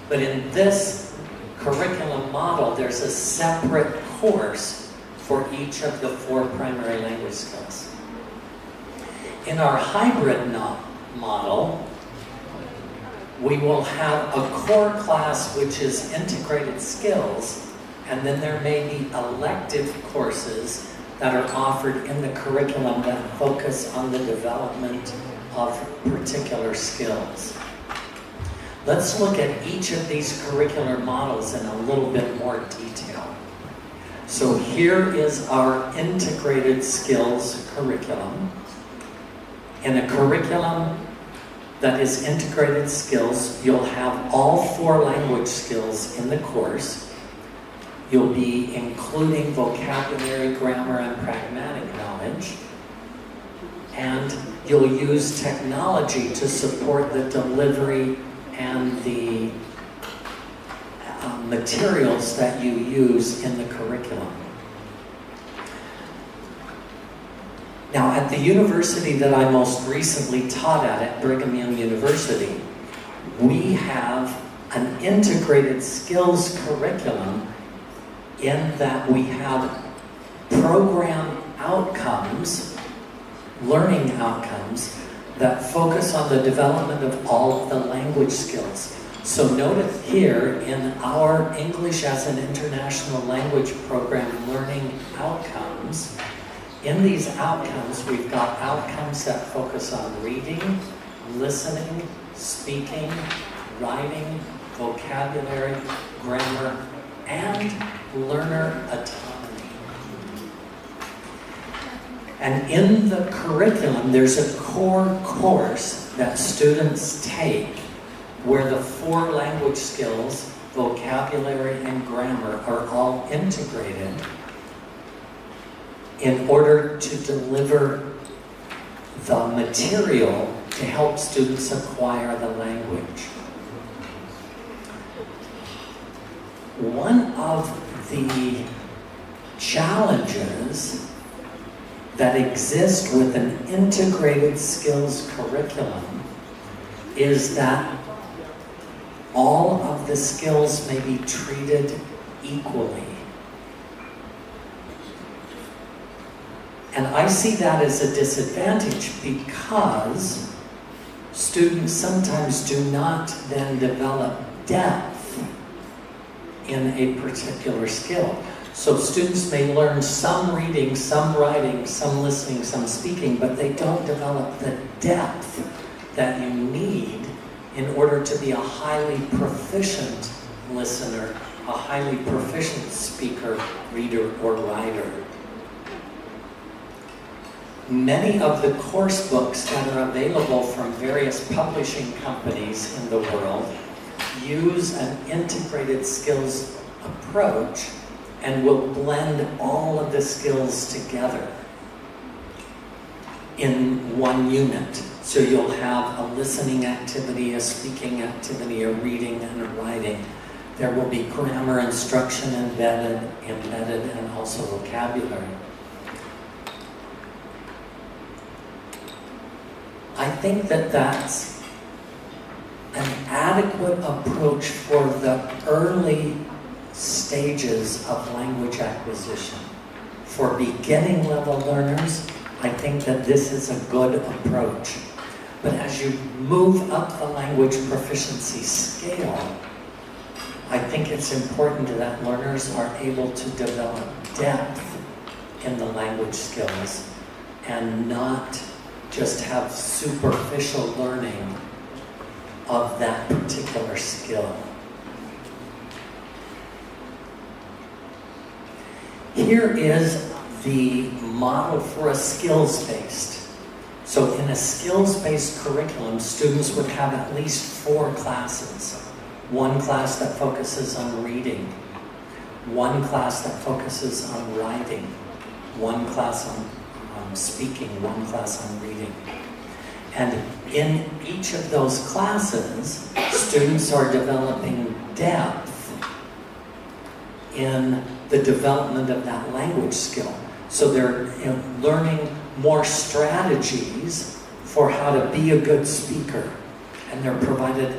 But in this curriculum model, there's a separate course for each of the 4 primary language skills. In our hybrid model, we will have a core class which is integrated skills, and then there may be elective courses that are offered in the curriculum that focus on the development of particular skills. Let's look at each of these curricular models in a little bit more detail. So here is our integrated skills curriculum. In a curriculum that is integrated skills, you'll have all 4 language skills in the course. You'll be including vocabulary, grammar, and pragmatic knowledge. And you'll use technology to support the delivery and the materials that you use in the curriculum. Now, at the university that I most recently taught at Brigham Young University, we have an integrated skills curriculum in that we have program outcomes, learning outcomes, that focus on the development of all of the language skills. So note here in our English as an International Language Program learning outcomes, in these outcomes, we've got outcomes that focus on reading, listening, speaking, writing, vocabulary, grammar, and learner autonomy. And in the curriculum, there's a core course that students take where the 4 language skills, vocabulary and grammar, are all integrated in order to deliver the material to help students acquire the language. One of the challenges that exist with an integrated skills curriculum is that all of the skills may be treated equally. And I see that as a disadvantage because students sometimes do not then develop depth in a particular skill. So students may learn some reading, some writing, some listening, some speaking, but they don't develop the depth that you need in order to be a highly proficient listener, a highly proficient speaker, reader, or writer. Many of the course books that are available from various publishing companies in the world use an integrated skills approach and will blend all of the skills together in one unit. So you'll have a listening activity, a speaking activity, a reading, and a writing. There will be grammar instruction embedded, and also vocabulary. I think that that's an adequate approach for the early stages of language acquisition. For beginning level learners, I think that this is a good approach. But as you move up the language proficiency scale, I think it's important that learners are able to develop depth in the language skills and not just have superficial learning of that particular skill. Here is the model for a skills-based. So in a skills-based curriculum, students would have at least 4 classes. One class that focuses on reading, one class that focuses on writing, one class on speaking, one class on reading. And in each of those classes, students are developing depth in the development of that language skill. So they're learning more strategies for how to be a good speaker. And they're provided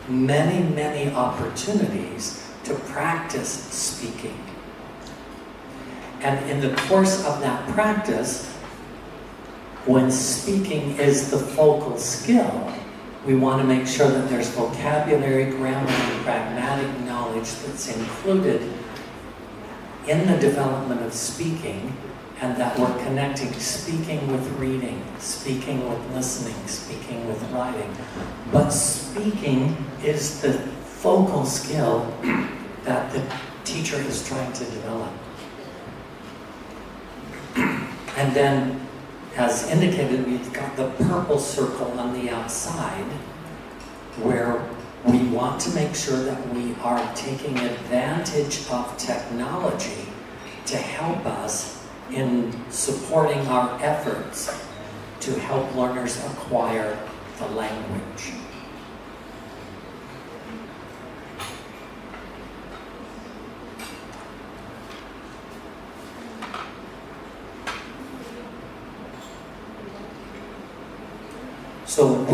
many, many opportunities to practice speaking. And in the course of that practice, when speaking is the focal skill, we want to make sure that there's vocabulary, grammar, and pragmatic knowledge that's included in the development of speaking, and that we're connecting speaking with reading, speaking with listening, speaking with writing. But speaking is the focal skill that the teacher is trying to develop. And then, as indicated, we've got the purple circle on the outside, where we want to make sure that we are taking advantage of technology to help us in supporting our efforts to help learners acquire the language. So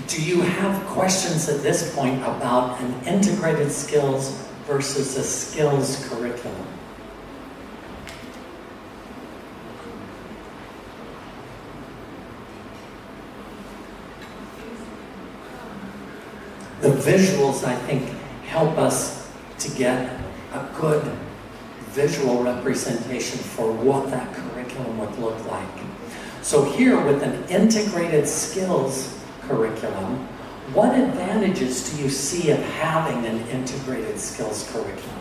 do you have questions at this point about an integrated skills versus a skills curriculum? The visuals, I think, help us to get a good visual representation for what that curriculum would look like. So here, with an integrated skills curriculum, what advantages do you see of having an integrated skills curriculum?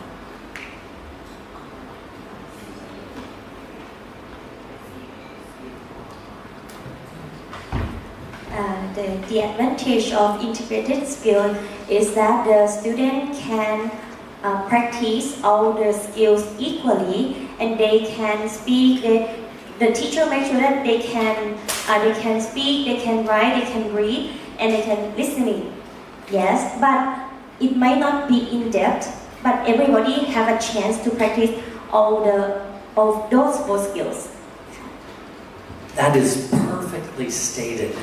The advantage of integrated skill is that the student can practice all the skills equally, and they can speak. The teacher makes sure that they can speak, they can write, they can read, and they can listening. Yes, but it might not be in depth. But everybody have a chance to practice all those four skills. That is perfectly stated.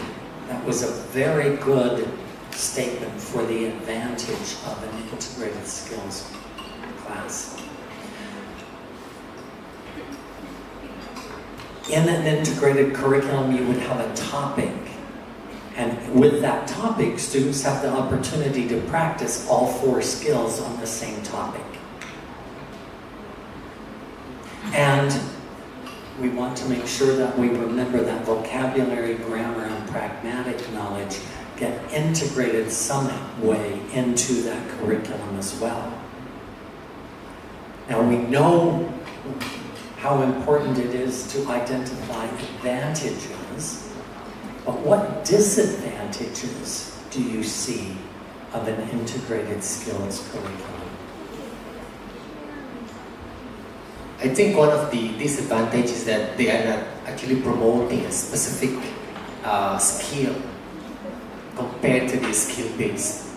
That was a very good statement for the advantage of an integrated skills class. In an integrated curriculum, you would have a topic. And with that topic, students have the opportunity to practice all four skills on the same topic. And we want to make sure that we remember that vocabulary, grammar, and pragmatic knowledge get integrated some way into that curriculum as well. Now, we know how important it is to identify advantages, but what disadvantages do you see of an integrated skills curriculum? I think one of the disadvantages is that they are not actually promoting a specific skill compared to the skill-based.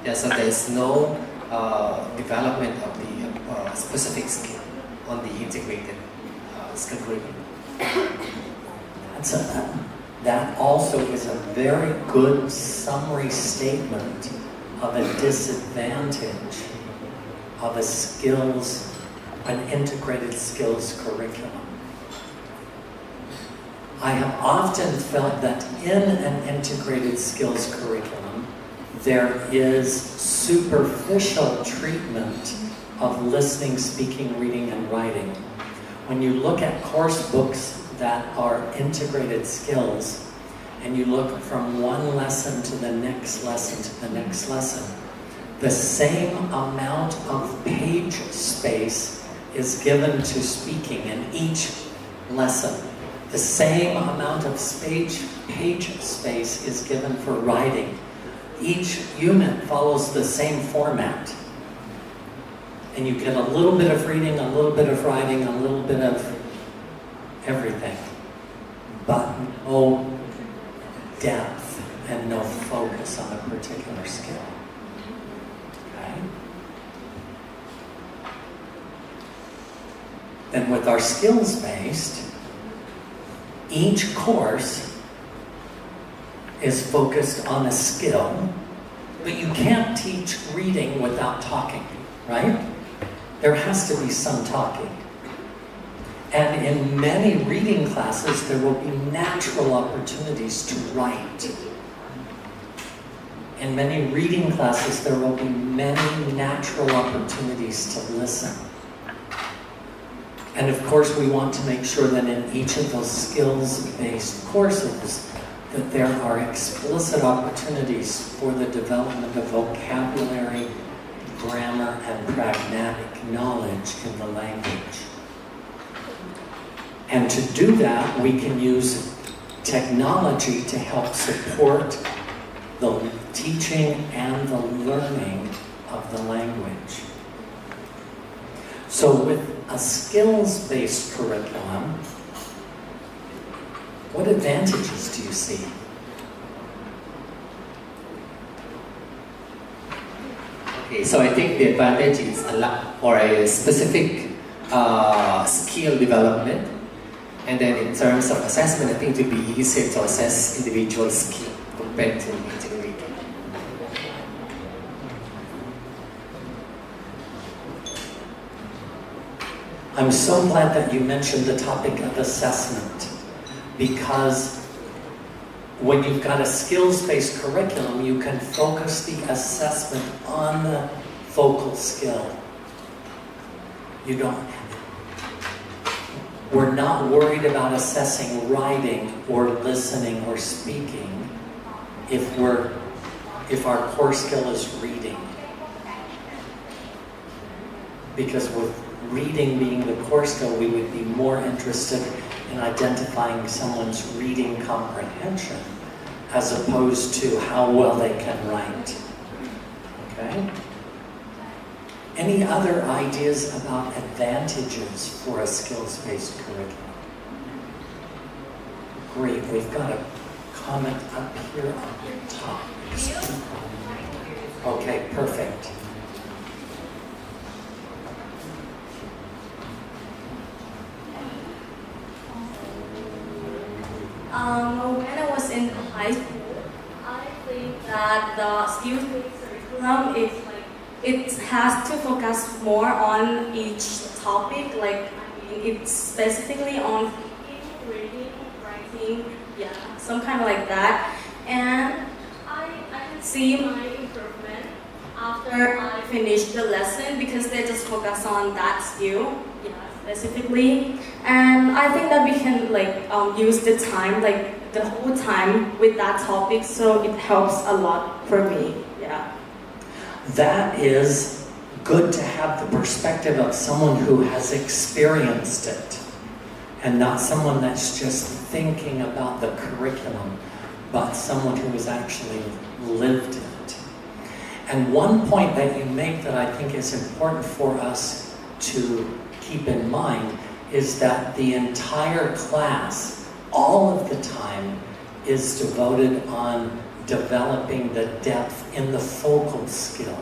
Yeah, so there's no development of the specific skill on the integrated skill curriculum. That also is a very good summary statement of a disadvantage of an integrated skills curriculum. I have often felt that in an integrated skills curriculum, there is superficial treatment of listening, speaking, reading, and writing. When you look at course books that are integrated skills, and you look from one lesson to the next lesson to the next lesson, the same amount of page space is given to speaking in each lesson. The same amount of page space is given for writing. Each unit follows the same format. And you get a little bit of reading, a little bit of writing, a little bit of everything. But no depth and no focus on a particular skill. Okay? then with our skills-based, each course is focused on a skill, but you can't teach reading without talking, right? There has to be some talking. And in many reading classes, there will be natural opportunities to write. In many reading classes, there will be many natural opportunities to listen. And of course, we want to make sure that in each of those skills-based courses, that there are explicit opportunities for the development of vocabulary, grammar, and pragmatic knowledge in the language. And to do that, we can use technology to help support the teaching and the learning of the language. So with a skills-based curriculum, what advantages do you see? Okay, so I think the advantage is a lot for a specific skill development. And then in terms of assessment, I think it would be easier to assess individual skill compared to integrated. I'm so glad that you mentioned the topic of assessment, because when you've got a skills-based curriculum, you can focus the assessment on the focal skill. We're not worried about assessing writing or listening or speaking if our core skill is reading. Because with reading being the core skill, we would be more interested in identifying someone's reading comprehension as opposed to how well they can write. Okay? Any other ideas about advantages for a skills-based curriculum? Great, we've got a comment up here on the top. Okay, perfect. When I was in high school, I think that the skills-based curriculum is it has to focus more on each topic. It's specifically on thinking, reading, writing, some kind of like that. And I can see my improvement after I finish the lesson because they just focus on that skill, specifically. And I think that we can use the time, the whole time with that topic, so it helps a lot for me. That is good to have the perspective of someone who has experienced it and not someone that's just thinking about the curriculum, but someone who has actually lived it. And one point that you make that I think is important for us to keep in mind is that the entire class, all of the time, is devoted on developing the depth in the focal skill.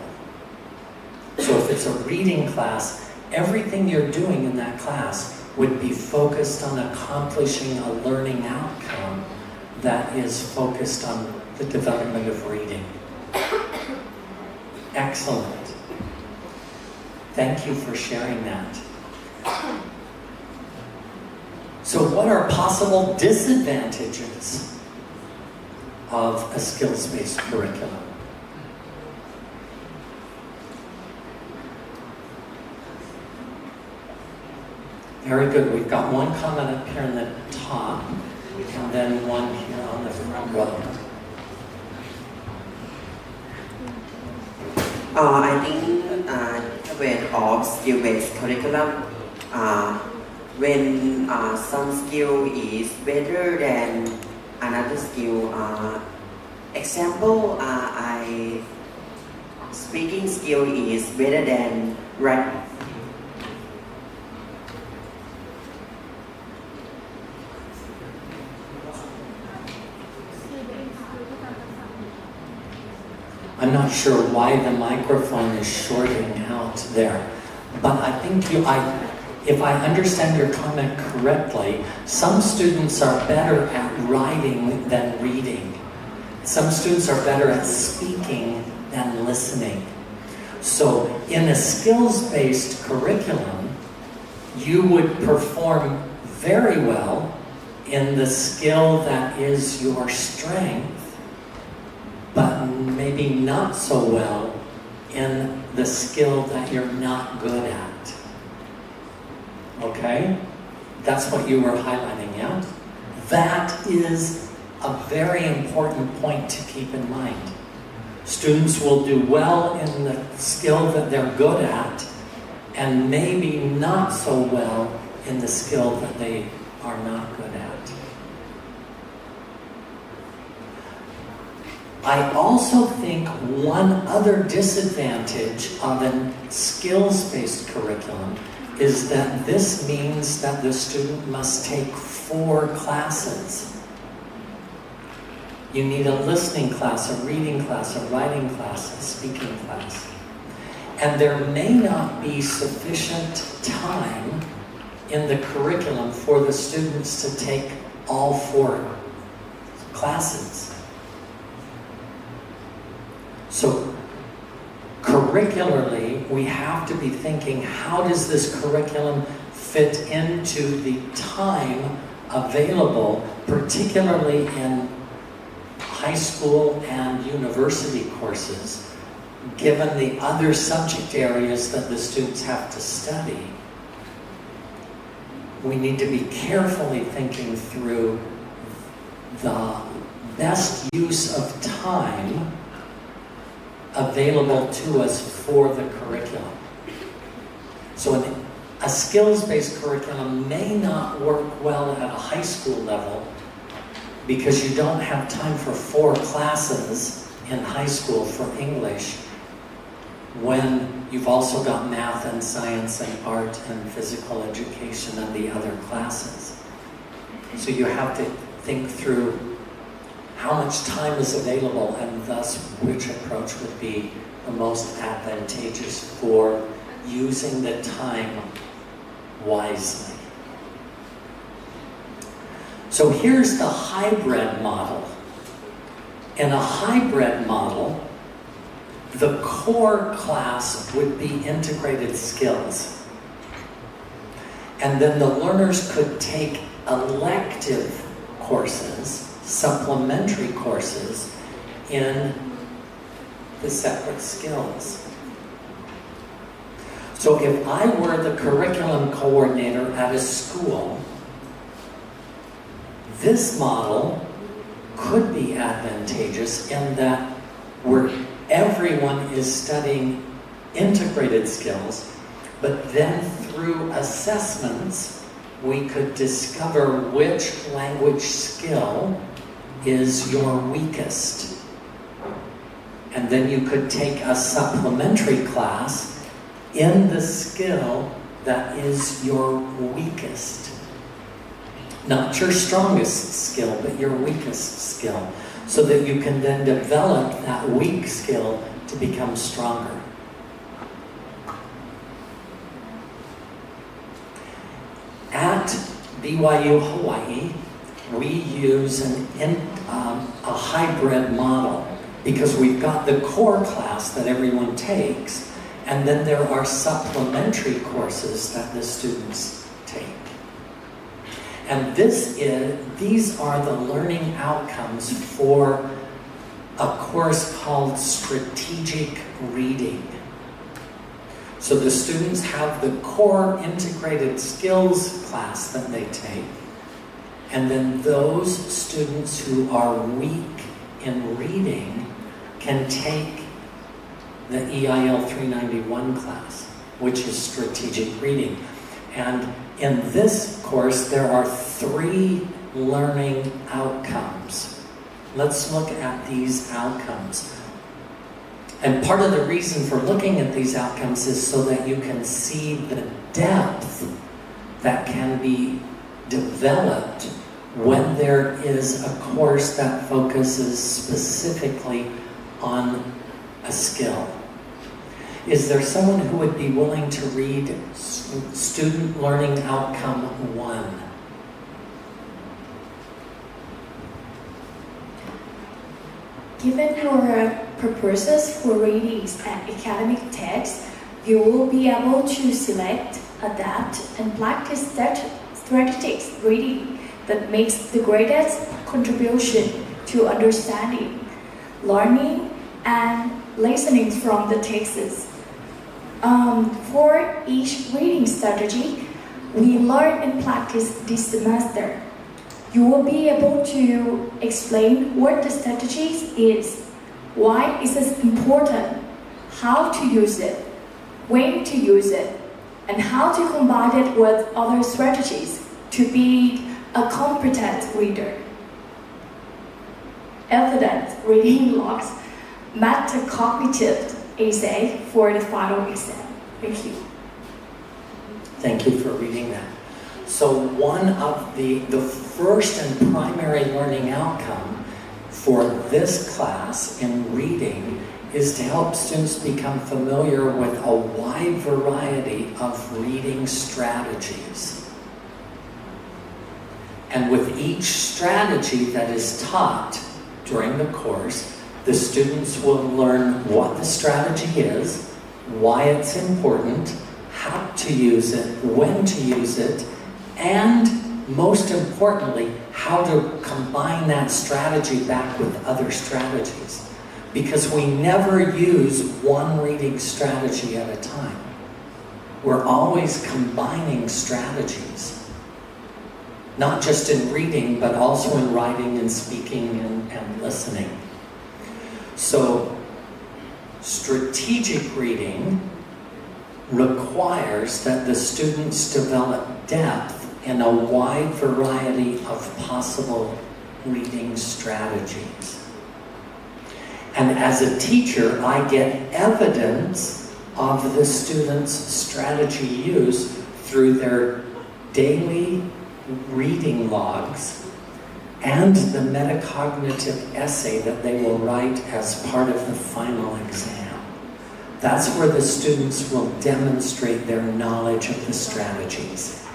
So if it's a reading class, everything you're doing in that class would be focused on accomplishing a learning outcome that is focused on the development of reading. Excellent. Thank you for sharing that. So what are possible disadvantages of a skills-based curriculum? Very good. We've got one comment up here in the top, and then one here on the front row. I think when of skill-based curriculum, when some skill is better than another skill. Example, speaking skill is better than writing. I'm not sure why the microphone is shorting out there, but I think if I understand your comment correctly, some students are better at writing than reading. Some students are better at speaking than listening. So in a skills-based curriculum, you would perform very well in the skill that is your strength, but maybe not so well in the skill that you're not good at. Okay? That's what you were highlighting, yeah? That is a very important point to keep in mind. Students will do well in the skill that they're good at, and maybe not so well in the skill that they are not good at. I also think one other disadvantage of a skills-based curriculum is that this means that the student must take 4 classes. You need a listening class, a reading class, a writing class, a speaking class. And there may not be sufficient time in the curriculum for the students to take all 4 classes. So, curricularly, we have to be thinking, how does this curriculum fit into the time available, particularly in high school and university courses, given the other subject areas that the students have to study? We need to be carefully thinking through the best use of time available to us for the curriculum. So a skills-based curriculum may not work well at a high school level because you don't have time for 4 classes in high school for English when you've also got math and science and art and physical education and the other classes. So you have to think through how much time is available and thus which approach would be the most advantageous for using the time wisely. So here's the hybrid model. In a hybrid model, the core class would be integrated skills. And then the learners could take elective courses, supplementary courses, in the separate skills. So if I were the curriculum coordinator at a school, this model could be advantageous in that where everyone is studying integrated skills, but then through assessments, we could discover which language skill is your weakest. And then you could take a supplementary class in the skill that is your weakest. Not your strongest skill, but your weakest skill, so that you can then develop that weak skill to become stronger. At BYU Hawaii, we use a hybrid model because we've got the core class that everyone takes, and then there are supplementary courses that the students take. And these are the learning outcomes for a course called Strategic Reading. So the students have the core integrated skills class that they take, and then those students who are weak in reading can take the EIL 391 class, which is Strategic Reading. And in this course, there are 3 learning outcomes. Let's look at these outcomes. And part of the reason for looking at these outcomes is so that you can see the depth that can be developed when there is a course that focuses specifically on a skill. Is there someone who would be willing to read Student Learning Outcome 1? Given your purposes for readings and academic texts, you will be able to select, adapt, and practice strategic reading that makes the greatest contribution to understanding, learning, and listening from the texts. For each reading strategy, we learn and practice this semester. You will be able to explain what the strategy is, why is it important, how to use it, when to use it, and how to combine it with other strategies to be a competent reader. Evidence reading logs, metacognitive essay for the final exam. Thank you. Thank you for reading that. So one of the first and primary learning outcome for this class in reading is to help students become familiar with a wide variety of reading strategies. And with each strategy that is taught during the course, the students will learn what the strategy is, why it's important, how to use it, when to use it, and most importantly, how to combine that strategy back with other strategies. Because we never use one reading strategy at a time. We're always combining strategies. Not just in reading, but also in writing and speaking and listening. So, strategic reading requires that the students develop depth in a wide variety of possible reading strategies. And as a teacher, I get evidence of the students' strategy use through their daily reading logs and the metacognitive essay that they will write as part of the final exam. That's where the students will demonstrate their knowledge of the strategies.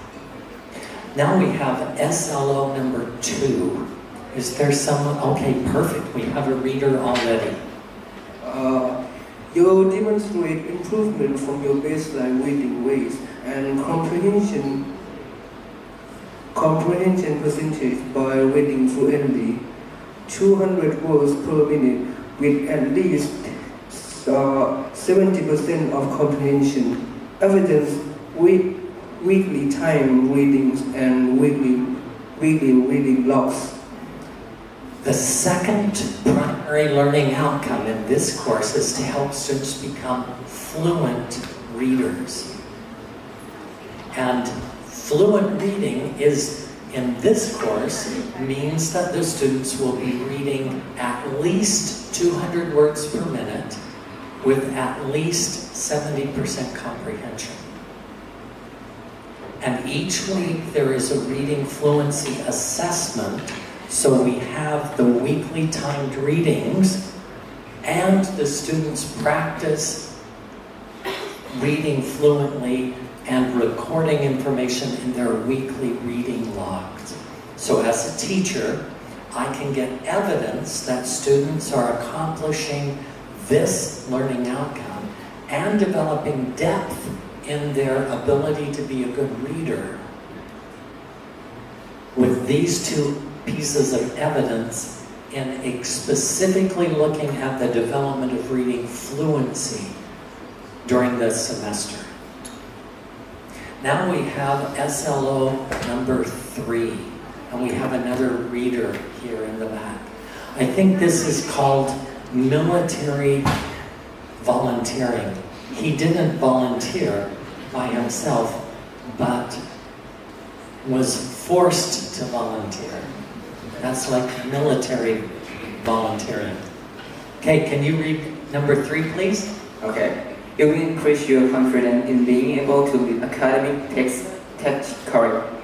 Now we have SLO number 2. Is there someone? Okay, perfect. We have a reader already. You demonstrate improvement from your baseline reading rates and comprehension percentage by reading fluently 200 words per minute with at least 70% of comprehension. Evidence with weekly time readings and weekly reading logs. The second primary learning outcome in this course is to help students become fluent readers. And fluent reading is, in this course, means that the students will be reading at least 200 words per minute with at least 70% comprehension. And each week there is a reading fluency assessment. So we have the weekly timed readings and the students practice reading fluently and recording information in their weekly reading logs. So as a teacher, I can get evidence that students are accomplishing this learning outcome and developing depth in their ability to be a good reader. With these two pieces of evidence in specifically looking at the development of reading fluency during this semester. Now we have SLO number 3, and we have another reader here in the back. I think this is called military volunteering. He didn't volunteer by himself, but was forced to volunteer. That's like military volunteering. Okay, can you read number 3, please? Okay. It will increase your confidence in being able to read academic text correctly.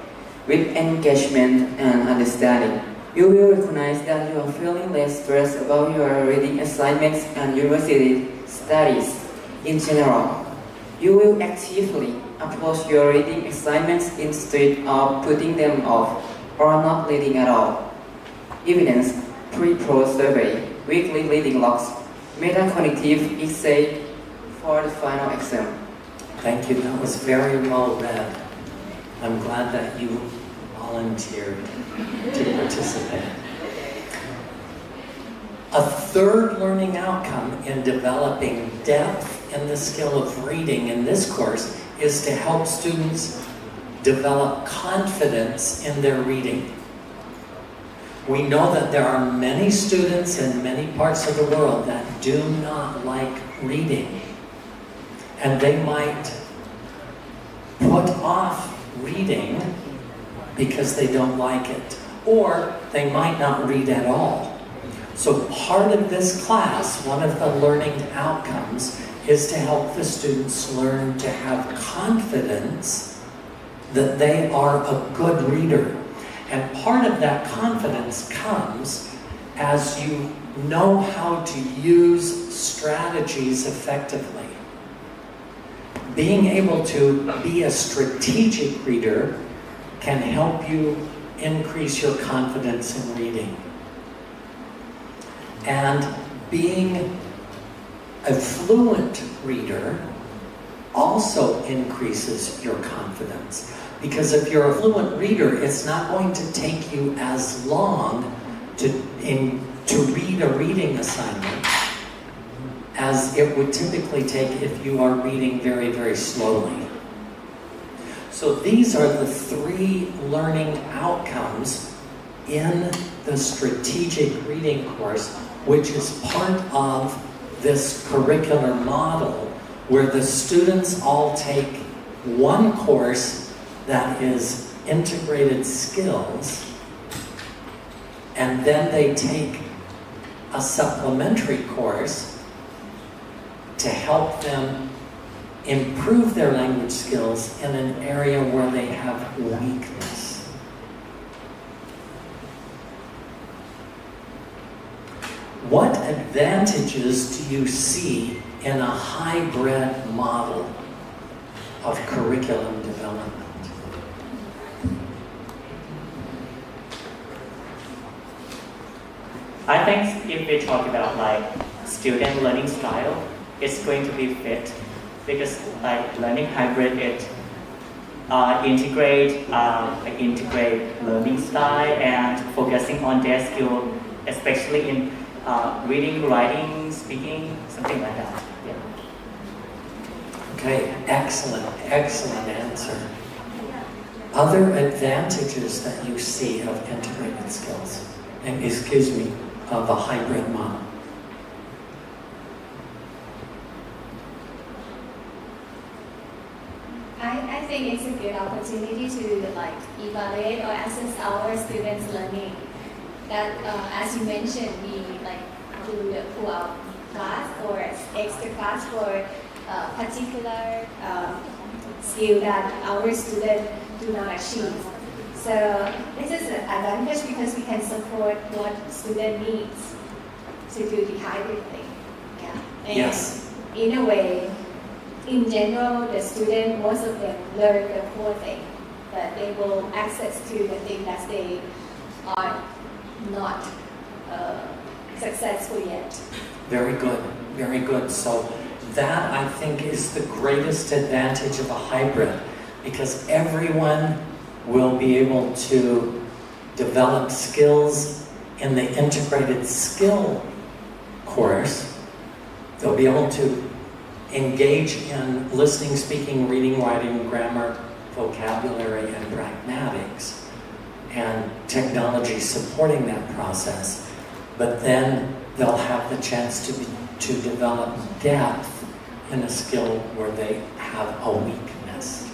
With engagement and understanding, you will recognize that you are feeling less stressed about your reading assignments and university studies. In general, you will actively approach your reading assignments instead of putting them off or not reading at all. Evidence, pre-pro survey, weekly reading logs, metacognitive essay for the final exam. Thank you. That was very well read. I'm glad that you volunteered to participate. A third learning outcome in developing depth in the skill of reading in this course is to help students develop confidence in their reading. We know that there are many students in many parts of the world that do not like reading, and they might put off reading because they don't like it, or they might not read at all. So part of this class, one of the learning outcomes, is to help the students learn to have confidence that they are a good reader. And part of that confidence comes as you know how to use strategies effectively. Being able to be a strategic reader can help you increase your confidence in reading. And being a fluent reader also increases your confidence. Because if you're a fluent reader, it's not going to take you as long to read a reading assignment as it would typically take if you are reading very, very slowly. So these are the three learning outcomes in the strategic reading course, which is part of this curricular model where the students all take one course that is integrated skills, and then they take a supplementary course to help them improve their language skills in an area where they have weakness. What advantages do you see in a hybrid model of curriculum development? I think if we talk about like student learning style, it's going to be fit because like learning hybrid, it integrate learning style and focusing on their skill, especially in reading, writing, speaking, something like that. Yeah. Okay, excellent answer. Other advantages that you see of integrated skills, and excuse me, of a hybrid model. I think it's a good opportunity to like evaluate or assess our students' learning. That as you mentioned, we like do the pull-out class or extra class for particular skill that our students do not achieve. So this is an advantage because we can support what student needs to do the hybrid thing. Yeah. And yes. In a way, in general, the student, most of them learn the core thing, but they will access to the thing that they are not successful yet. Very good, very good. So that, I think, is the greatest advantage of a hybrid, because everyone will be able to develop skills in the integrated skill course. They'll be able to engage in listening, speaking, reading, writing, grammar, vocabulary, and pragmatics, and technology supporting that process. But then they'll have the chance to develop depth in a skill where they have a weakness.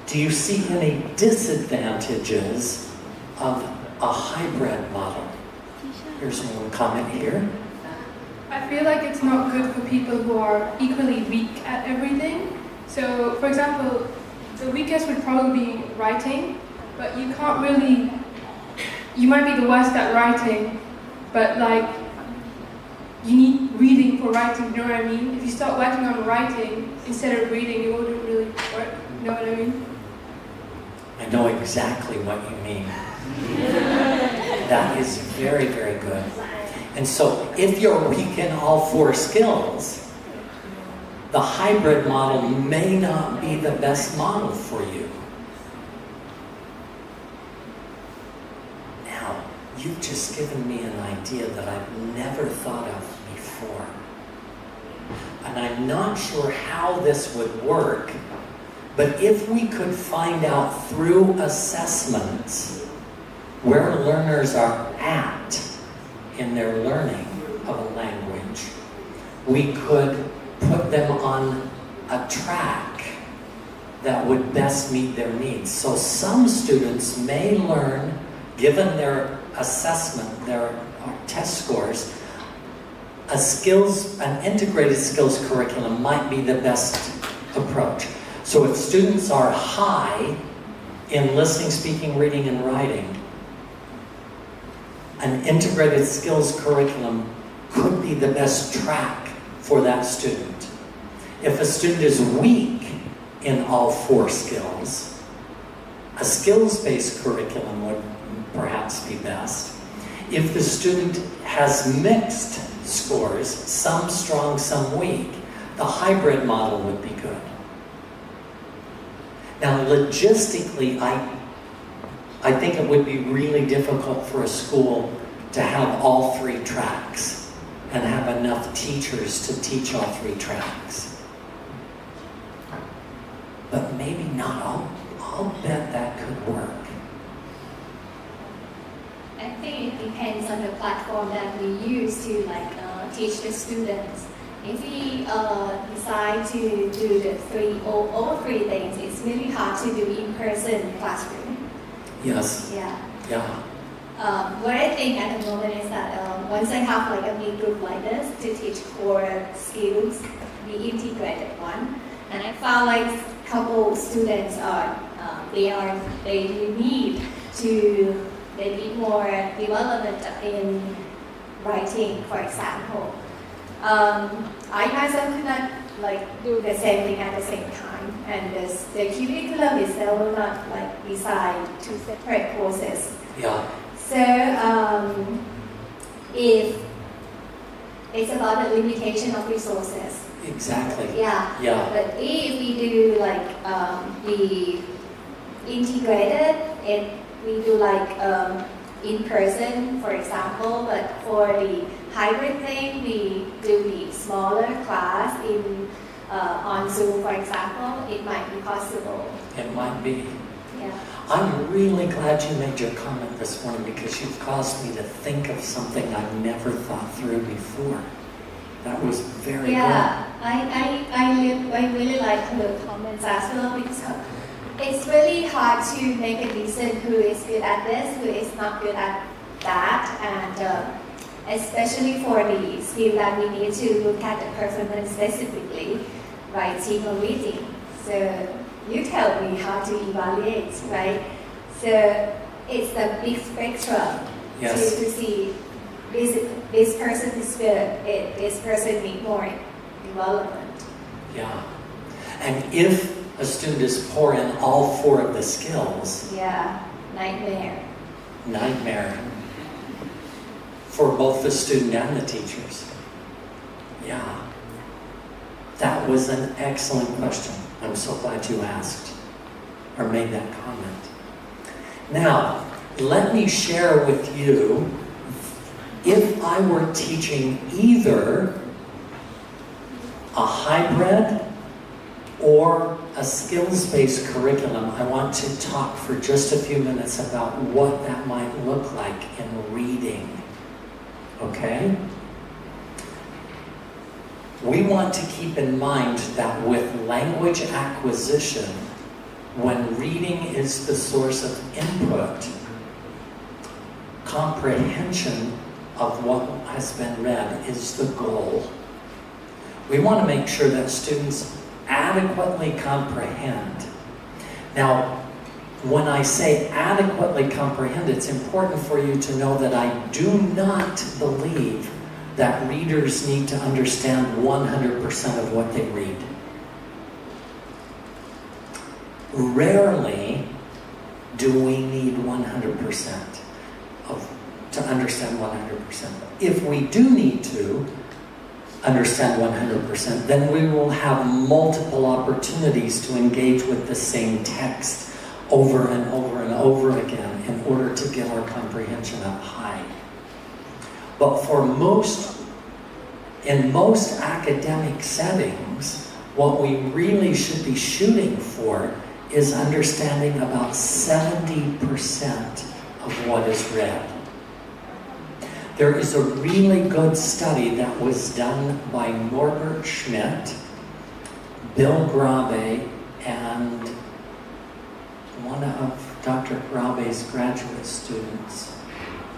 Do you see any disadvantages of a hybrid model? Here's one comment here. I feel like it's not good for people who are equally weak at everything. So, for example, the weakest would probably be writing, but you can't really, you might be the worst at writing, but like, you need reading reading for writing, you know what I mean? If you start working on writing instead of reading, it wouldn't really work, you know what I mean? I know exactly what you mean. That is very, very good. And so if you're weak in all 4 skills, the hybrid model may not be the best model for you. Now, you've just given me an idea that I've never thought of before. And I'm not sure how this would work, but if we could find out through assessments where learners are at in their learning of a language, we could put them on a track that would best meet their needs. So some students may learn, given their assessment, their test scores, an integrated skills curriculum might be the best approach. So if students are high in listening, speaking, reading, and writing, an integrated skills curriculum could be the best track for that student. If a student is weak in all 4 skills, a skills-based curriculum would perhaps be best. If the student has mixed scores, some strong, some weak, the hybrid model would be good. Now, logistically, I think it would be really difficult for a school to have all 3 tracks and have enough teachers to teach all 3 tracks. But maybe not. I'll bet that could work. I think it depends on the platform that we use to teach the students. If we decide to do all three things, it's really hard to do in-person classroom. Yes. Yeah. Yeah. What I think at the moment is that once I have a big group like this to teach core skills, we integrated one, and I found a couple students they need more development in writing, for example. I myself could not do the same thing at the same time, and the curriculum itself will not decide 2 separate courses. Yeah. So if it's about the limitation of resources. Exactly. Yeah. Yeah. But if we do the integrated, we do in person, for example, but for the hybrid thing, we do the smaller class on Zoom, for example. It might be possible. It might be. Yeah. I'm really glad you made your comment this morning, because you've caused me to think of something I've never thought through before. That was very good. I really like her comments as well, because it's really hard to make a decision who is good at this, who is not good at that, and especially for the skill that we need to look at the performance specifically, writing or reading. So you tell me how to evaluate, right? So it's a big spectrum. Yes. to see this person is good, this person needs more development. Yeah. And if a student is poor in all 4 of the skills, yeah, nightmare for both the student and the teachers. Yeah. That was an excellent question. I'm so glad you asked or made that comment. Now, let me share with you, if I were teaching either a hybrid or a skills-based curriculum, I want to talk for just a few minutes about what that might look like in reading. Okay? We want to keep in mind that with language acquisition, when reading is the source of input, comprehension of what has been read is the goal. We want to make sure that students adequately comprehend. Now, when I say adequately comprehend, it's important for you to know that I do not believe that readers need to understand 100% of what they read. Rarely do we need 100% to understand 100%. If we do need to understand 100%, then we will have multiple opportunities to engage with the same text over and over and over again in order to get our comprehension up high. But in most academic settings, what we really should be shooting for is understanding about 70% of what is read. There is a really good study that was done by Norbert Schmidt, Bill Grabe, and one of Dr. Grabe's graduate students,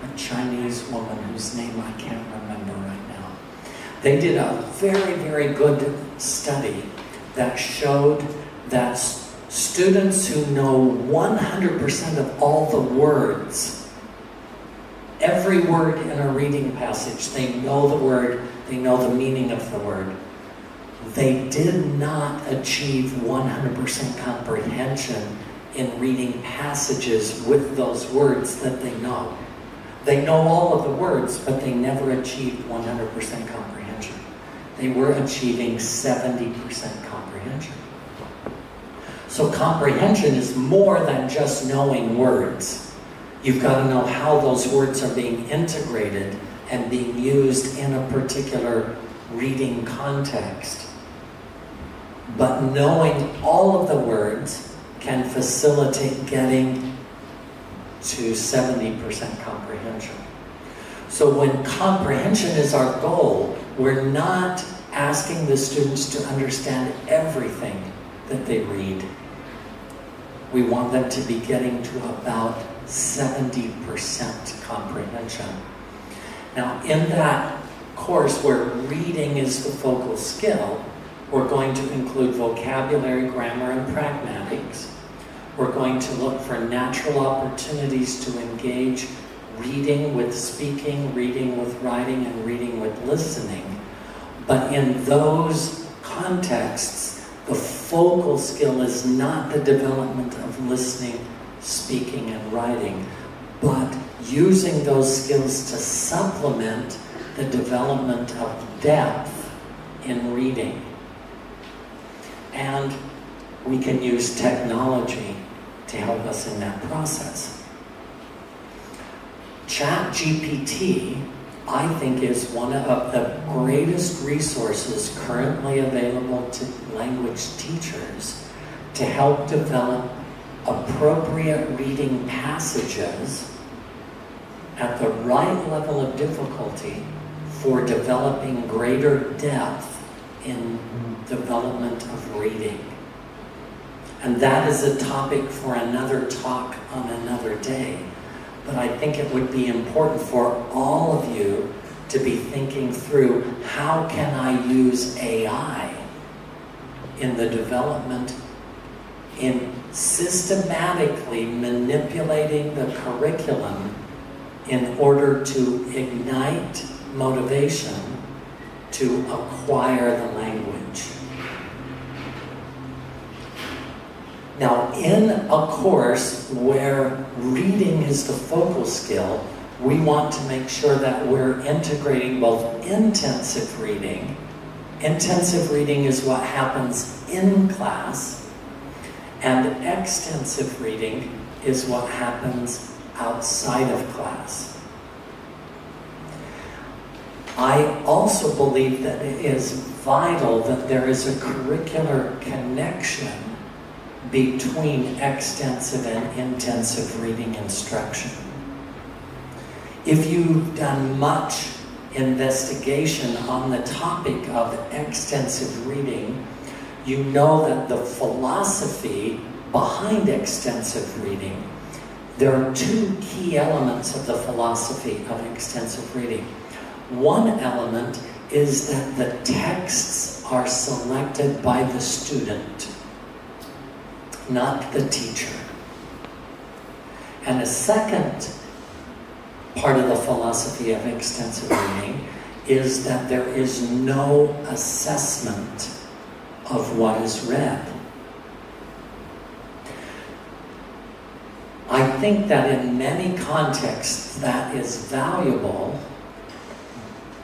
a Chinese woman whose name I can't remember right now. They did a very, very good study that showed that students who know 100% of all the words, every word in a reading passage, they know the word, they know the meaning of the word. They did not achieve 100% comprehension in reading passages with those words that they know. They know all of the words, but they never achieved 100% comprehension. They were achieving 70% comprehension. So comprehension is more than just knowing words. You've got to know how those words are being integrated and being used in a particular reading context. But knowing all of the words can facilitate getting to 70% comprehension. So when comprehension is our goal, we're not asking the students to understand everything that they read. We want them to be getting to about 70% comprehension. Now, in that course where reading is the focal skill, we're going to include vocabulary, grammar, and pragmatics. We're going to look for natural opportunities to engage reading with speaking, reading with writing, and reading with listening. But in those contexts, the focal skill is not the development of listening, speaking, and writing, but using those skills to supplement the development of depth in reading. And we can use technology to help us in that process. ChatGPT, I think, is one of the greatest resources currently available to language teachers to help develop appropriate reading passages at the right level of difficulty for developing greater depth in development of reading. And that is a topic for another talk on another day. But I think it would be important for all of you to be thinking through, how can I use AI in the development, in systematically manipulating the curriculum in order to ignite motivation to acquire the language. Now, in a course where reading is the focal skill, we want to make sure that we're integrating both intensive reading. Intensive reading is what happens in class, and extensive reading is what happens outside of class. I also believe that it is vital that there is a curricular connection between extensive and intensive reading instruction. If you've done much investigation on the topic of extensive reading, you know that the philosophy behind extensive reading, there are two key elements of the philosophy of extensive reading. One element is that the texts are selected by the student, not the teacher. And a second part of the philosophy of extensive reading is that there is no assessment of what is read. I think that in many contexts that is valuable,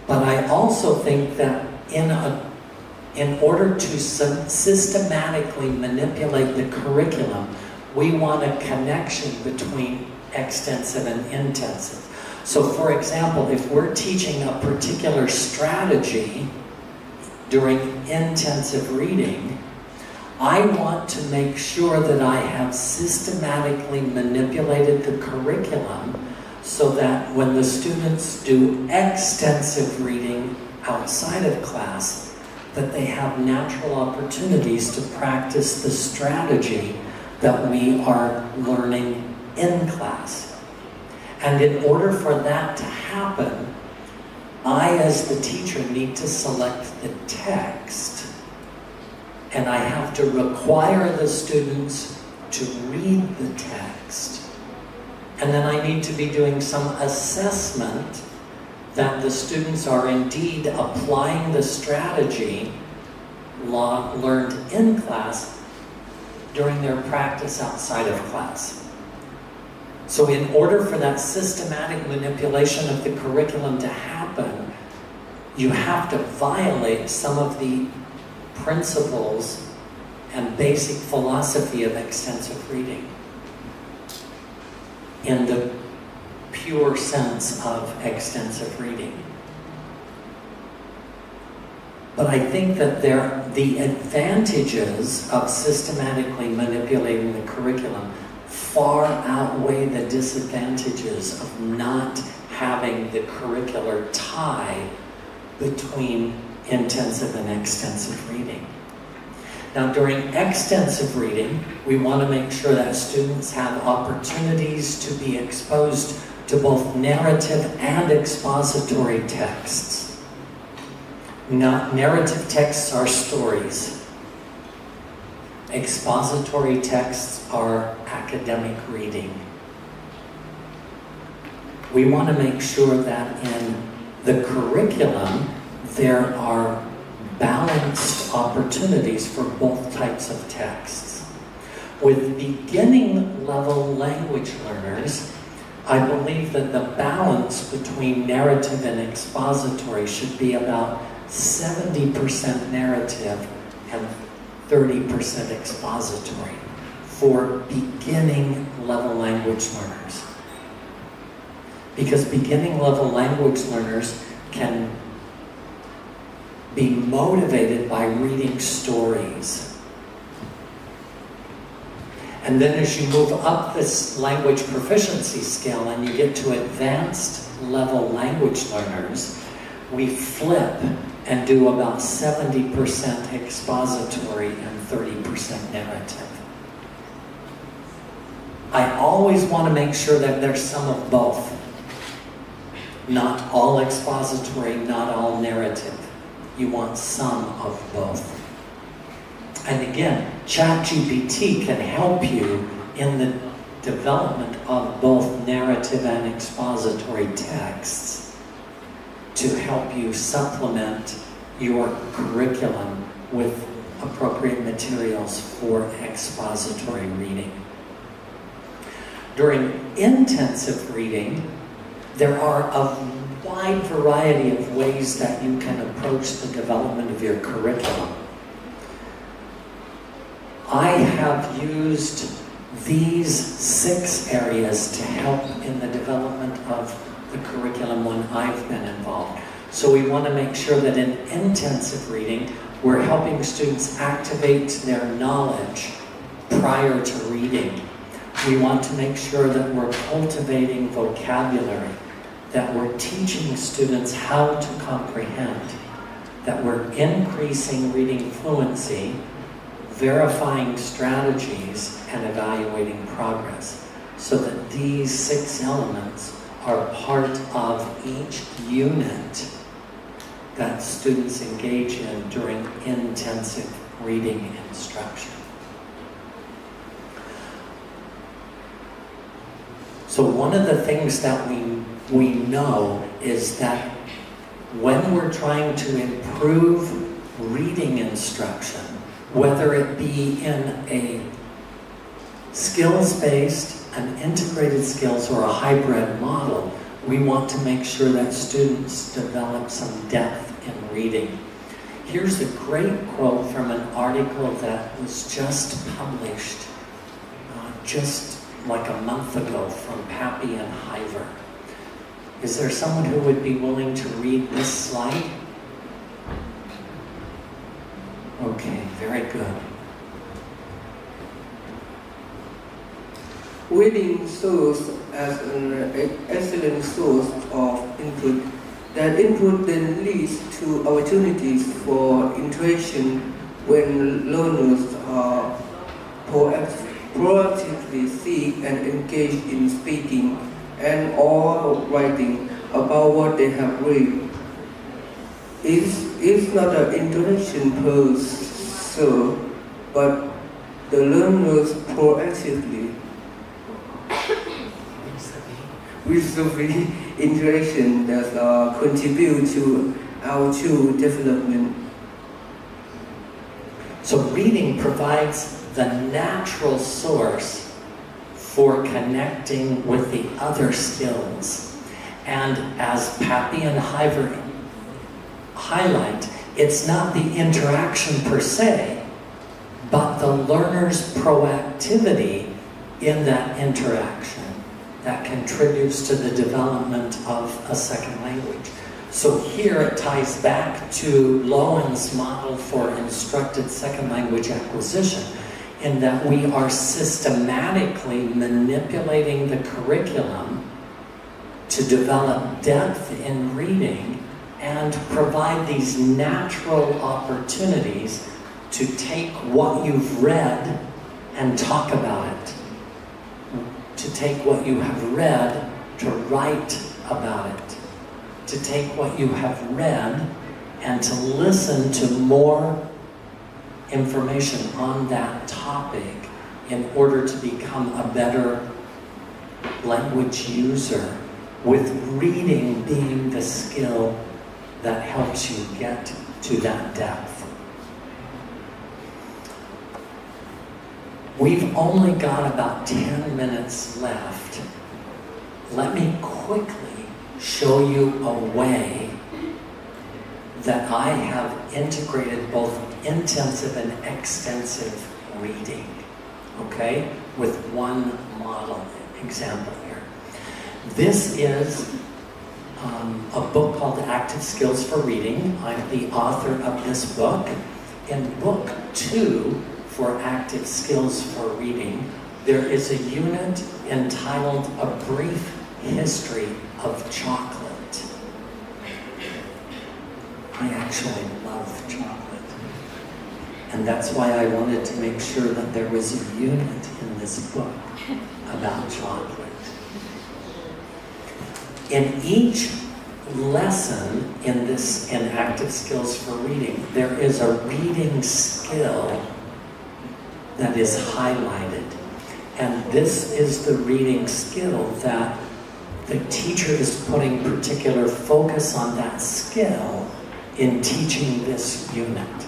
but I also think that in order to systematically manipulate the curriculum, we want a connection between extensive and intensive. So for example, if we're teaching a particular strategy during intensive reading, I want to make sure that I have systematically manipulated the curriculum so that when the students do extensive reading outside of class, that they have natural opportunities to practice the strategy that we are learning in class. And in order for that to happen, I, as the teacher, need to select the text, and I have to require the students to read the text. And then I need to be doing some assessment that the students are indeed applying the strategy learned in class during their practice outside of class. So in order for that systematic manipulation of the curriculum to happen, you have to violate some of the principles and basic philosophy of extensive reading in the pure sense of extensive reading. But I think that the advantages of systematically manipulating the curriculum far outweigh the disadvantages of not having the curricular tie between intensive and extensive reading. Now, during extensive reading, we want to make sure that students have opportunities to be exposed to both narrative and expository texts. Narrative texts are stories. Expository texts are academic reading. We want to make sure that in the curriculum there are balanced opportunities for both types of texts. With beginning level language learners, I believe that the balance between narrative and expository should be about 70% narrative and 30% expository for beginning level language learners. Because beginning level language learners can be motivated by reading stories. And then as you move up this language proficiency scale and you get to advanced level language learners, we flip and do about 70% expository and 30% narrative. I always want to make sure that there's some of both. Not all expository, not all narrative. You want some of both. And again, ChatGPT can help you in the development of both narrative and expository texts to help you supplement your curriculum with appropriate materials for expository reading. During intensive reading, there are a wide variety of ways that you can approach the development of your curriculum. I have used these 6 areas to help in the development of the curriculum when I've been involved. So we want to make sure that in intensive reading, we're helping students activate their knowledge prior to reading. We want to make sure that we're cultivating vocabulary, that we're teaching students how to comprehend, that we're increasing reading fluency, verifying strategies, and evaluating progress, so that these 6 elements are part of each unit that students engage in during intensive reading instruction. So one of the things that we know is that when we're trying to improve reading instruction, whether it be in a skills-based, an integrated skills, or a hybrid model, we want to make sure that students develop some depth in reading. Here's a great quote from an article that was just published just like a month ago from Pappy and Hiver. Is there someone who would be willing to read this slide? Okay, very good. Reading serves as an excellent source of input. That input then leads to opportunities for interaction when learners are proactively seek and engage in speaking and or writing about what they have read. It's not an interaction per se, but the learners proactively with the interaction that contribute to our true development. So reading provides the natural source for connecting with the other skills. And as Pappy and Hiver highlight, it's not the interaction per se, but the learner's proactivity in that interaction that contributes to the development of a second language. So here it ties back to Lowen's model for instructed second language acquisition, in that we are systematically manipulating the curriculum to develop depth in reading and provide these natural opportunities to take what you've read and talk about it. To take what you have read to write about it. To take what you have read and to listen to more information on that topic in order to become a better language user, with reading being the skill that helps you get to that depth. We've only got about 10 minutes left. Let me quickly show you a way that I have integrated both intensive and extensive reading, okay, with one model example here. This is a book called Active Skills for Reading. I'm the author of this book. In book 2, for Active Skills for Reading, there is a unit entitled A Brief History of Chocolate. I actually love chocolate. And that's why I wanted to make sure that there was a unit in this book about chocolate. In each lesson in Active Skills for Reading, there is a reading skill that is highlighted. And this is the reading skill that the teacher is putting particular focus on that skill in teaching this unit.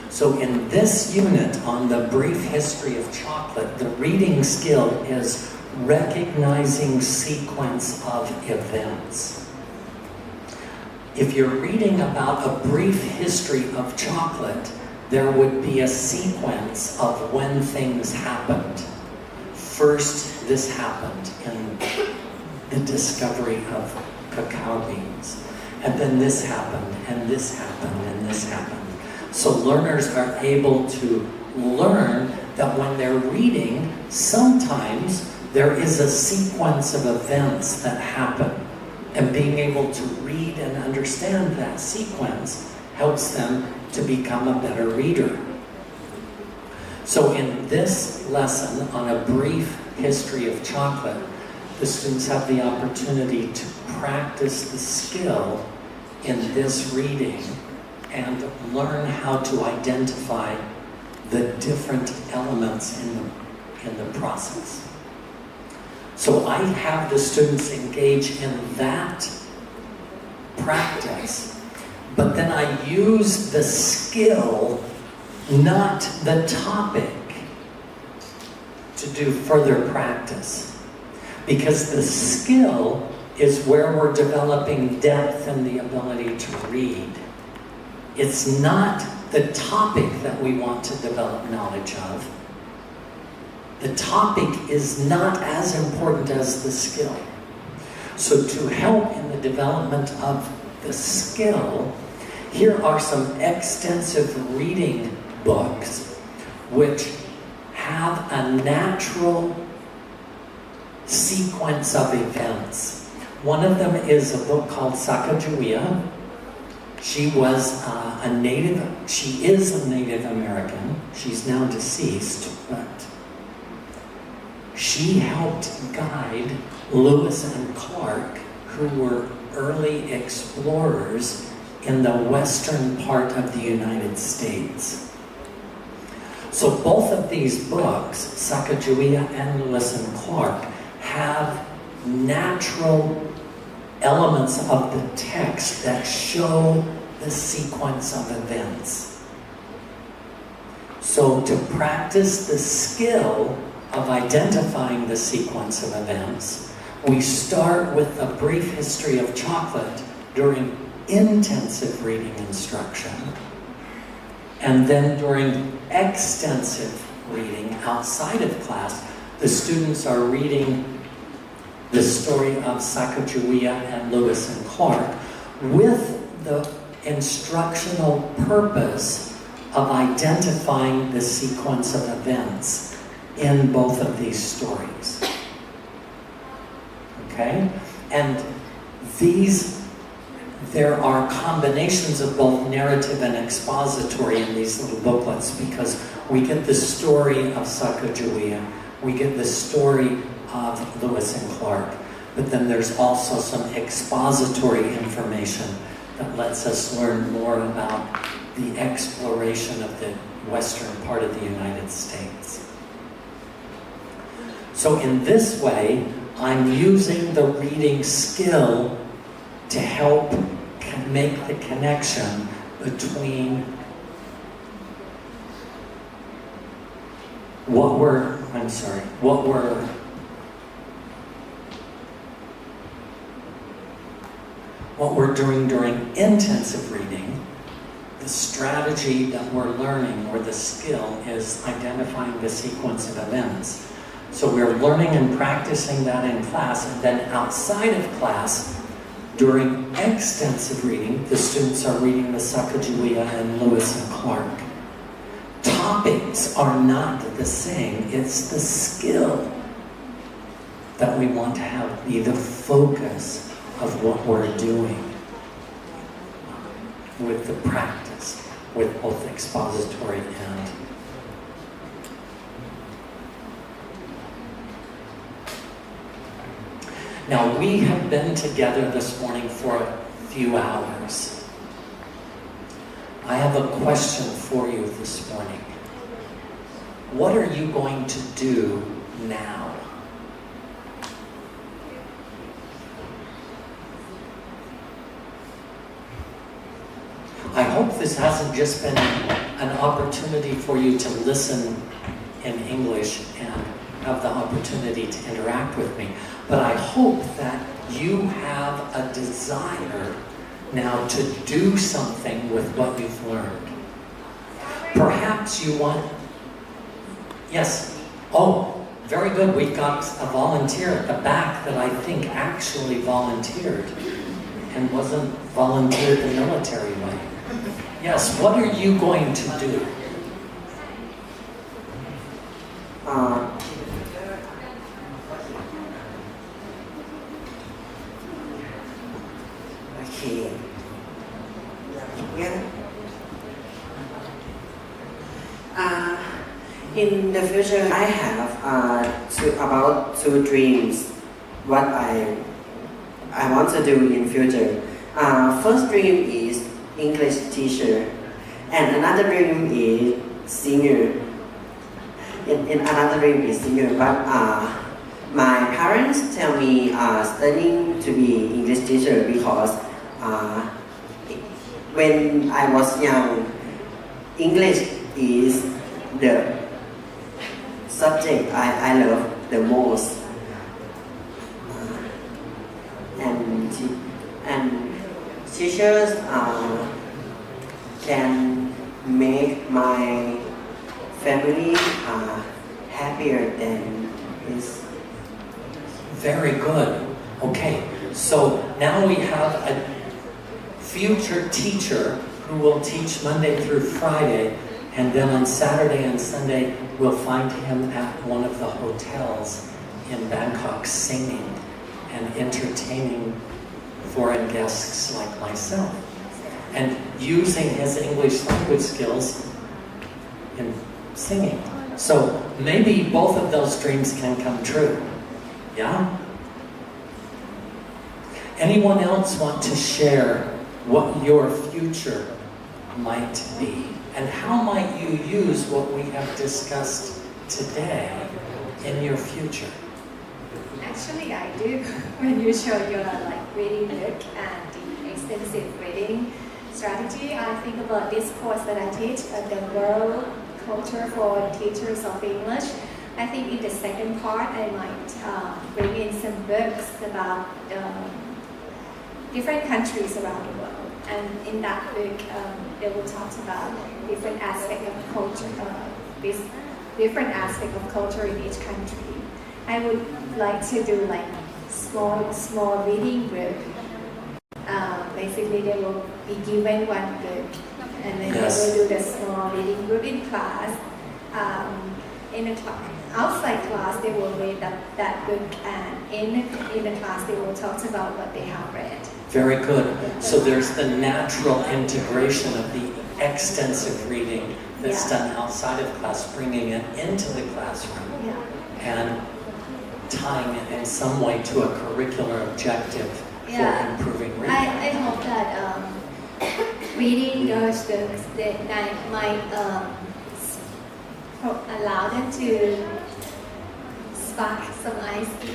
So in this unit on the brief history of chocolate, the reading skill is recognizing sequence of events. If you're reading about a brief history of chocolate, there would be a sequence of when things happened. First, this happened in the discovery of cacao beans. And then this happened, and this happened, and this happened. So learners are able to learn that when they're reading, sometimes there is a sequence of events that happen. And being able to read and understand that sequence helps them to become a better reader. So in this lesson on a brief history of chocolate, the students have the opportunity to practice the skill in this reading and learn how to identify the different elements in the process. So I have the students engage in that practice, but then I use the skill, not the topic, to do further practice. Because the skill is where we're developing depth and the ability to read. It's not the topic that we want to develop knowledge of. The topic is not as important as the skill. So to help in the development of the skill, here are some extensive reading books which have a natural sequence of events. One of them is a book called Sacagawea. She is a Native American. She's now deceased, but she helped guide Lewis and Clark, who were early explorers in the western part of the United States. So both of these books, Sacagawea and Lewis and Clark, have natural elements of the text that show the sequence of events. So to practice the skill of identifying the sequence of events, we start with a brief history of chocolate during intensive reading instruction, and then during extensive reading outside of class, the students are reading the story of Sacagawea and Lewis and Clark with the instructional purpose of identifying the sequence of events in both of these stories. Okay? And there are combinations of both narrative and expository in these little booklets, because we get the story of Sacagawea, we get the story of Lewis and Clark, but then there's also some expository information that lets us learn more about the exploration of the western part of the United States. So in this way, I'm using the reading skill to help make the connection between what we're doing during intensive reading. The strategy that we're learning, or the skill, is identifying the sequence of events. So we're learning and practicing that in class, and then outside of class, during extensive reading, the students are reading the Sacagawea and Lewis and Clark. Topics are not the same. It's the skill that we want to have be the focus of what we're doing with the practice, with both expository and now, we have been together this morning for a few hours. I have a question for you this morning. What are you going to do now? I hope this hasn't just been an opportunity for you to listen in English and have the opportunity to interact with me. But I hope that you have a desire now to do something with what you've learned. Perhaps you want... Yes? Oh, very good. We've got a volunteer at the back that I think actually volunteered and wasn't volunteered the military way. Yes, what are you going to do? Okay. Yeah. In the future, I have about two dreams. What I want to do in future. First dream is English teacher, and another dream is singer. In another dream is singer, but my parents tell me studying to be English teacher because Uh, when I was young, English is the subject I love the most. And teachers can make my family happier than is. Very good. Okay, so now we have a future teacher who will teach Monday through Friday, and then on Saturday and Sunday we'll find him at one of the hotels in Bangkok singing and entertaining foreign guests like myself, and using his English language skills in singing. So maybe both of those dreams can come true. Yeah? Anyone else want to share what your future might be? And how might you use what we have discussed today in your future? Actually, I do. When you show your reading book and the extensive reading strategy, I think about this course that I teach, the World Culture for Teachers of English. I think in the second part, I might bring in some books about different countries around the world. And in that book, they will talk about different aspects of culture, different aspects of culture in each country. I would like to do small reading group. Basically, they will be given one book, and then they will do the small reading group in class. In the class, outside class, they will read that book, and in the class, they will talk about what they have read. Very good. So there's the natural integration of the extensive reading that's done outside of class, bringing it into the classroom, and tying it in some way to a curricular objective for improving reading. I hope that reading those books that might allow them to spark some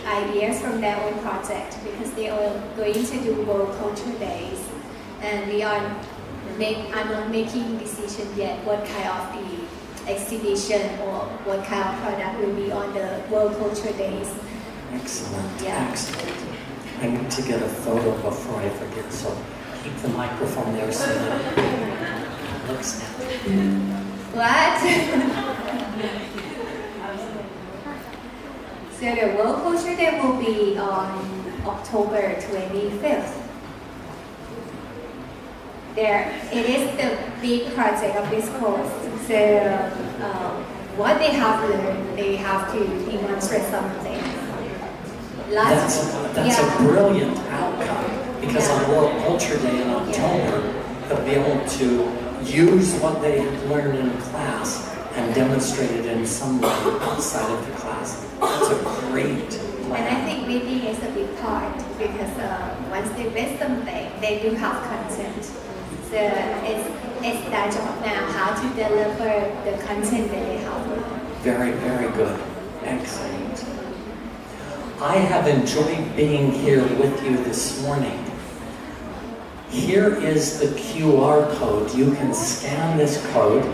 ideas from their own project, because they are going to do World Culture Days, and I'm not making decision yet what kind of the exhibition or what kind of product will be on the World Culture Days. Excellent, excellent. I need to get a photo before I forget, so keep the microphone there so that it looks now. What? So the World Culture Day will be on October 25th. It is the big project of this course. So what they have learned, they have to demonstrate something. That's a brilliant outcome, because on World Culture Day in October, they'll be able to use what they have learned in class and demonstrate it in some way outside of the class. That's a great plan. And I think reading is a big part, because once they read something, they do have content. So it's their job now how to deliver the content that they have learned. Very, very good. Excellent. I have enjoyed being here with you this morning. Here is the QR code. You can scan this code,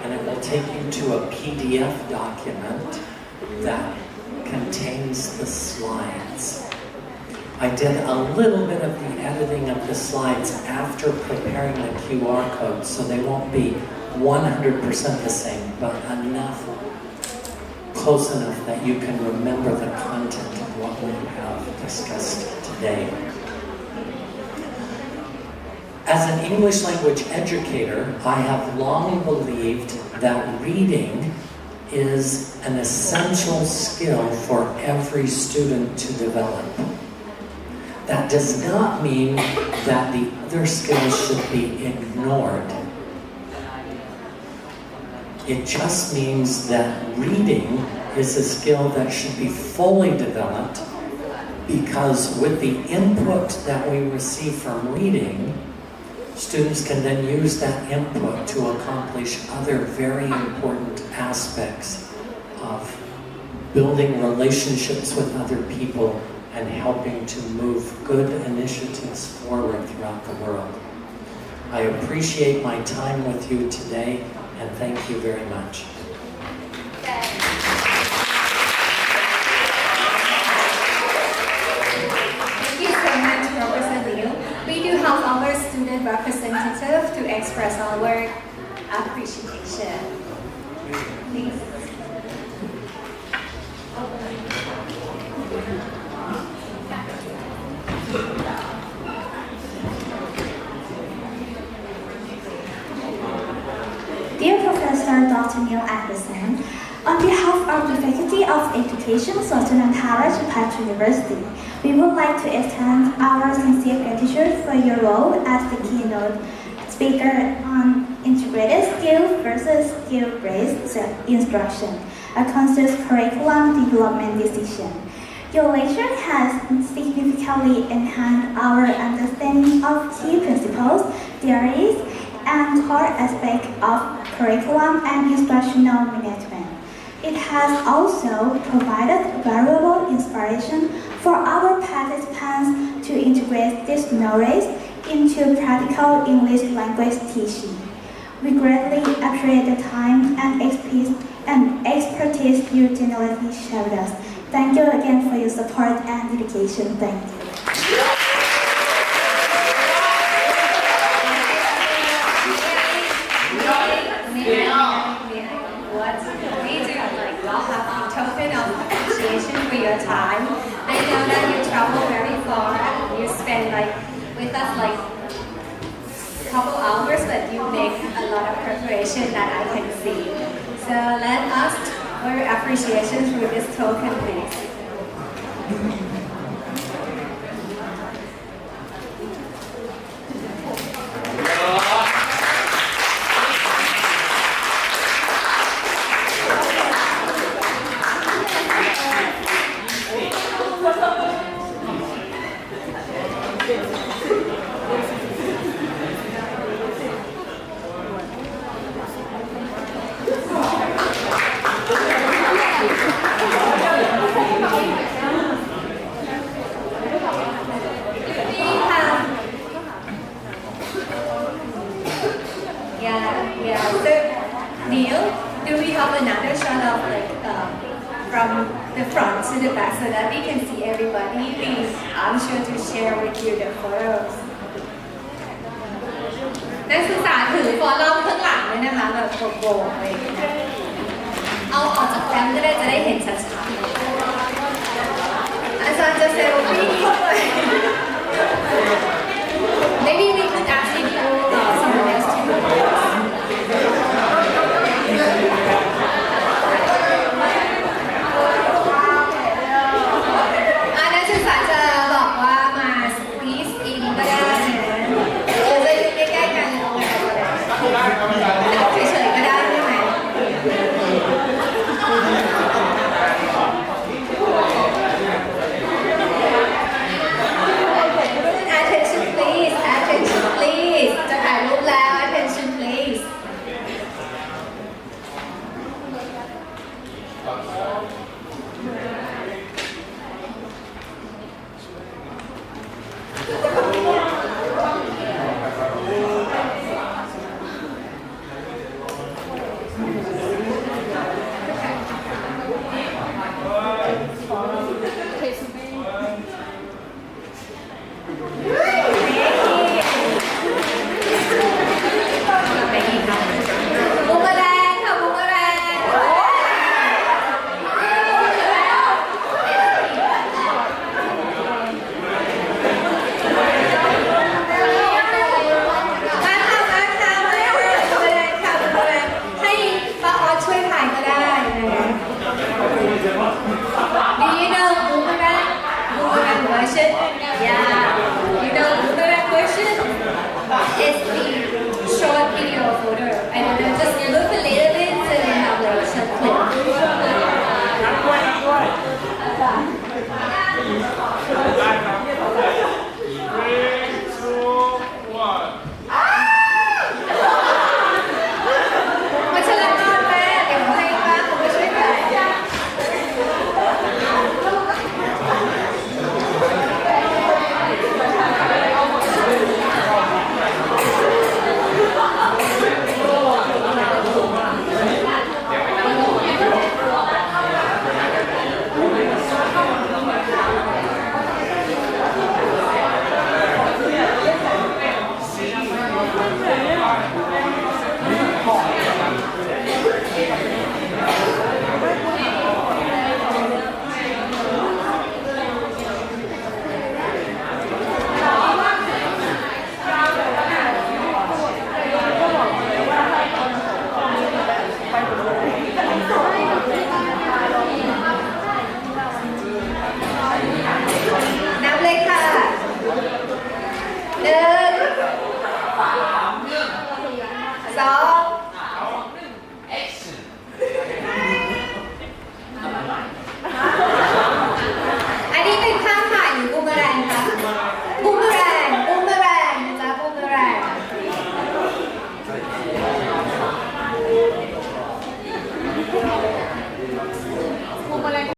and it will take you to a PDF document that contains the slides. I did a little bit of the editing of the slides after preparing the QR code, so they won't be 100% the same, but enough, close enough that you can remember the content of what we have discussed today. As an English language educator, I have long believed that reading is an essential skill for every student to develop. That does not mean that the other skills should be ignored. It just means that reading is a skill that should be fully developed, because with the input that we receive from reading, students can then use that input to accomplish other very important aspects of building relationships with other people, and helping to move good initiatives forward throughout the world. I appreciate my time with you today, and thank you very much. Thank you so much, Professor Liu. We do have our student representative to express our appreciation. Please. Dear Professor Dr. Neil Anderson, on behalf of the Faculty of Education, Suan Sunandha Rajabhat University, we would like to extend our sincere gratitude for your role as the keynote speaker on integrated skill versus skill-based instruction, a conscious curriculum development decision. Your lecture has significantly enhanced our understanding of key principles, theories, and core aspects of curriculum and instructional management. It has also provided valuable inspiration for our participants to integrate this knowledge into practical English language teaching. We greatly appreciate the time and expertise you generously shared with us. Thank you again for your support and dedication. Thank you. Token of appreciation for your time. I know that you travel very far and you spend with us a couple hours, but you make a lot of preparation that I can see. So let us our appreciation through this token, please. From the front to the back so that we can see everybody. Please, I'm sure to share with you the photos. นักศึกษาถือฟอลล์ข้างหลังเลยนะคะแบบโบกๆเลยเอาออกจากแฟ้มก็ได้จะได้เห็นชัดๆอาจารย์จะเซลฟี่ด้วย Maybe we could ask you someone else to do this. นักศึกษาจะบอกว่ามา squeeze in ก็ได้นะเราจะอยู่ใกล้ๆกันเลยก็ได้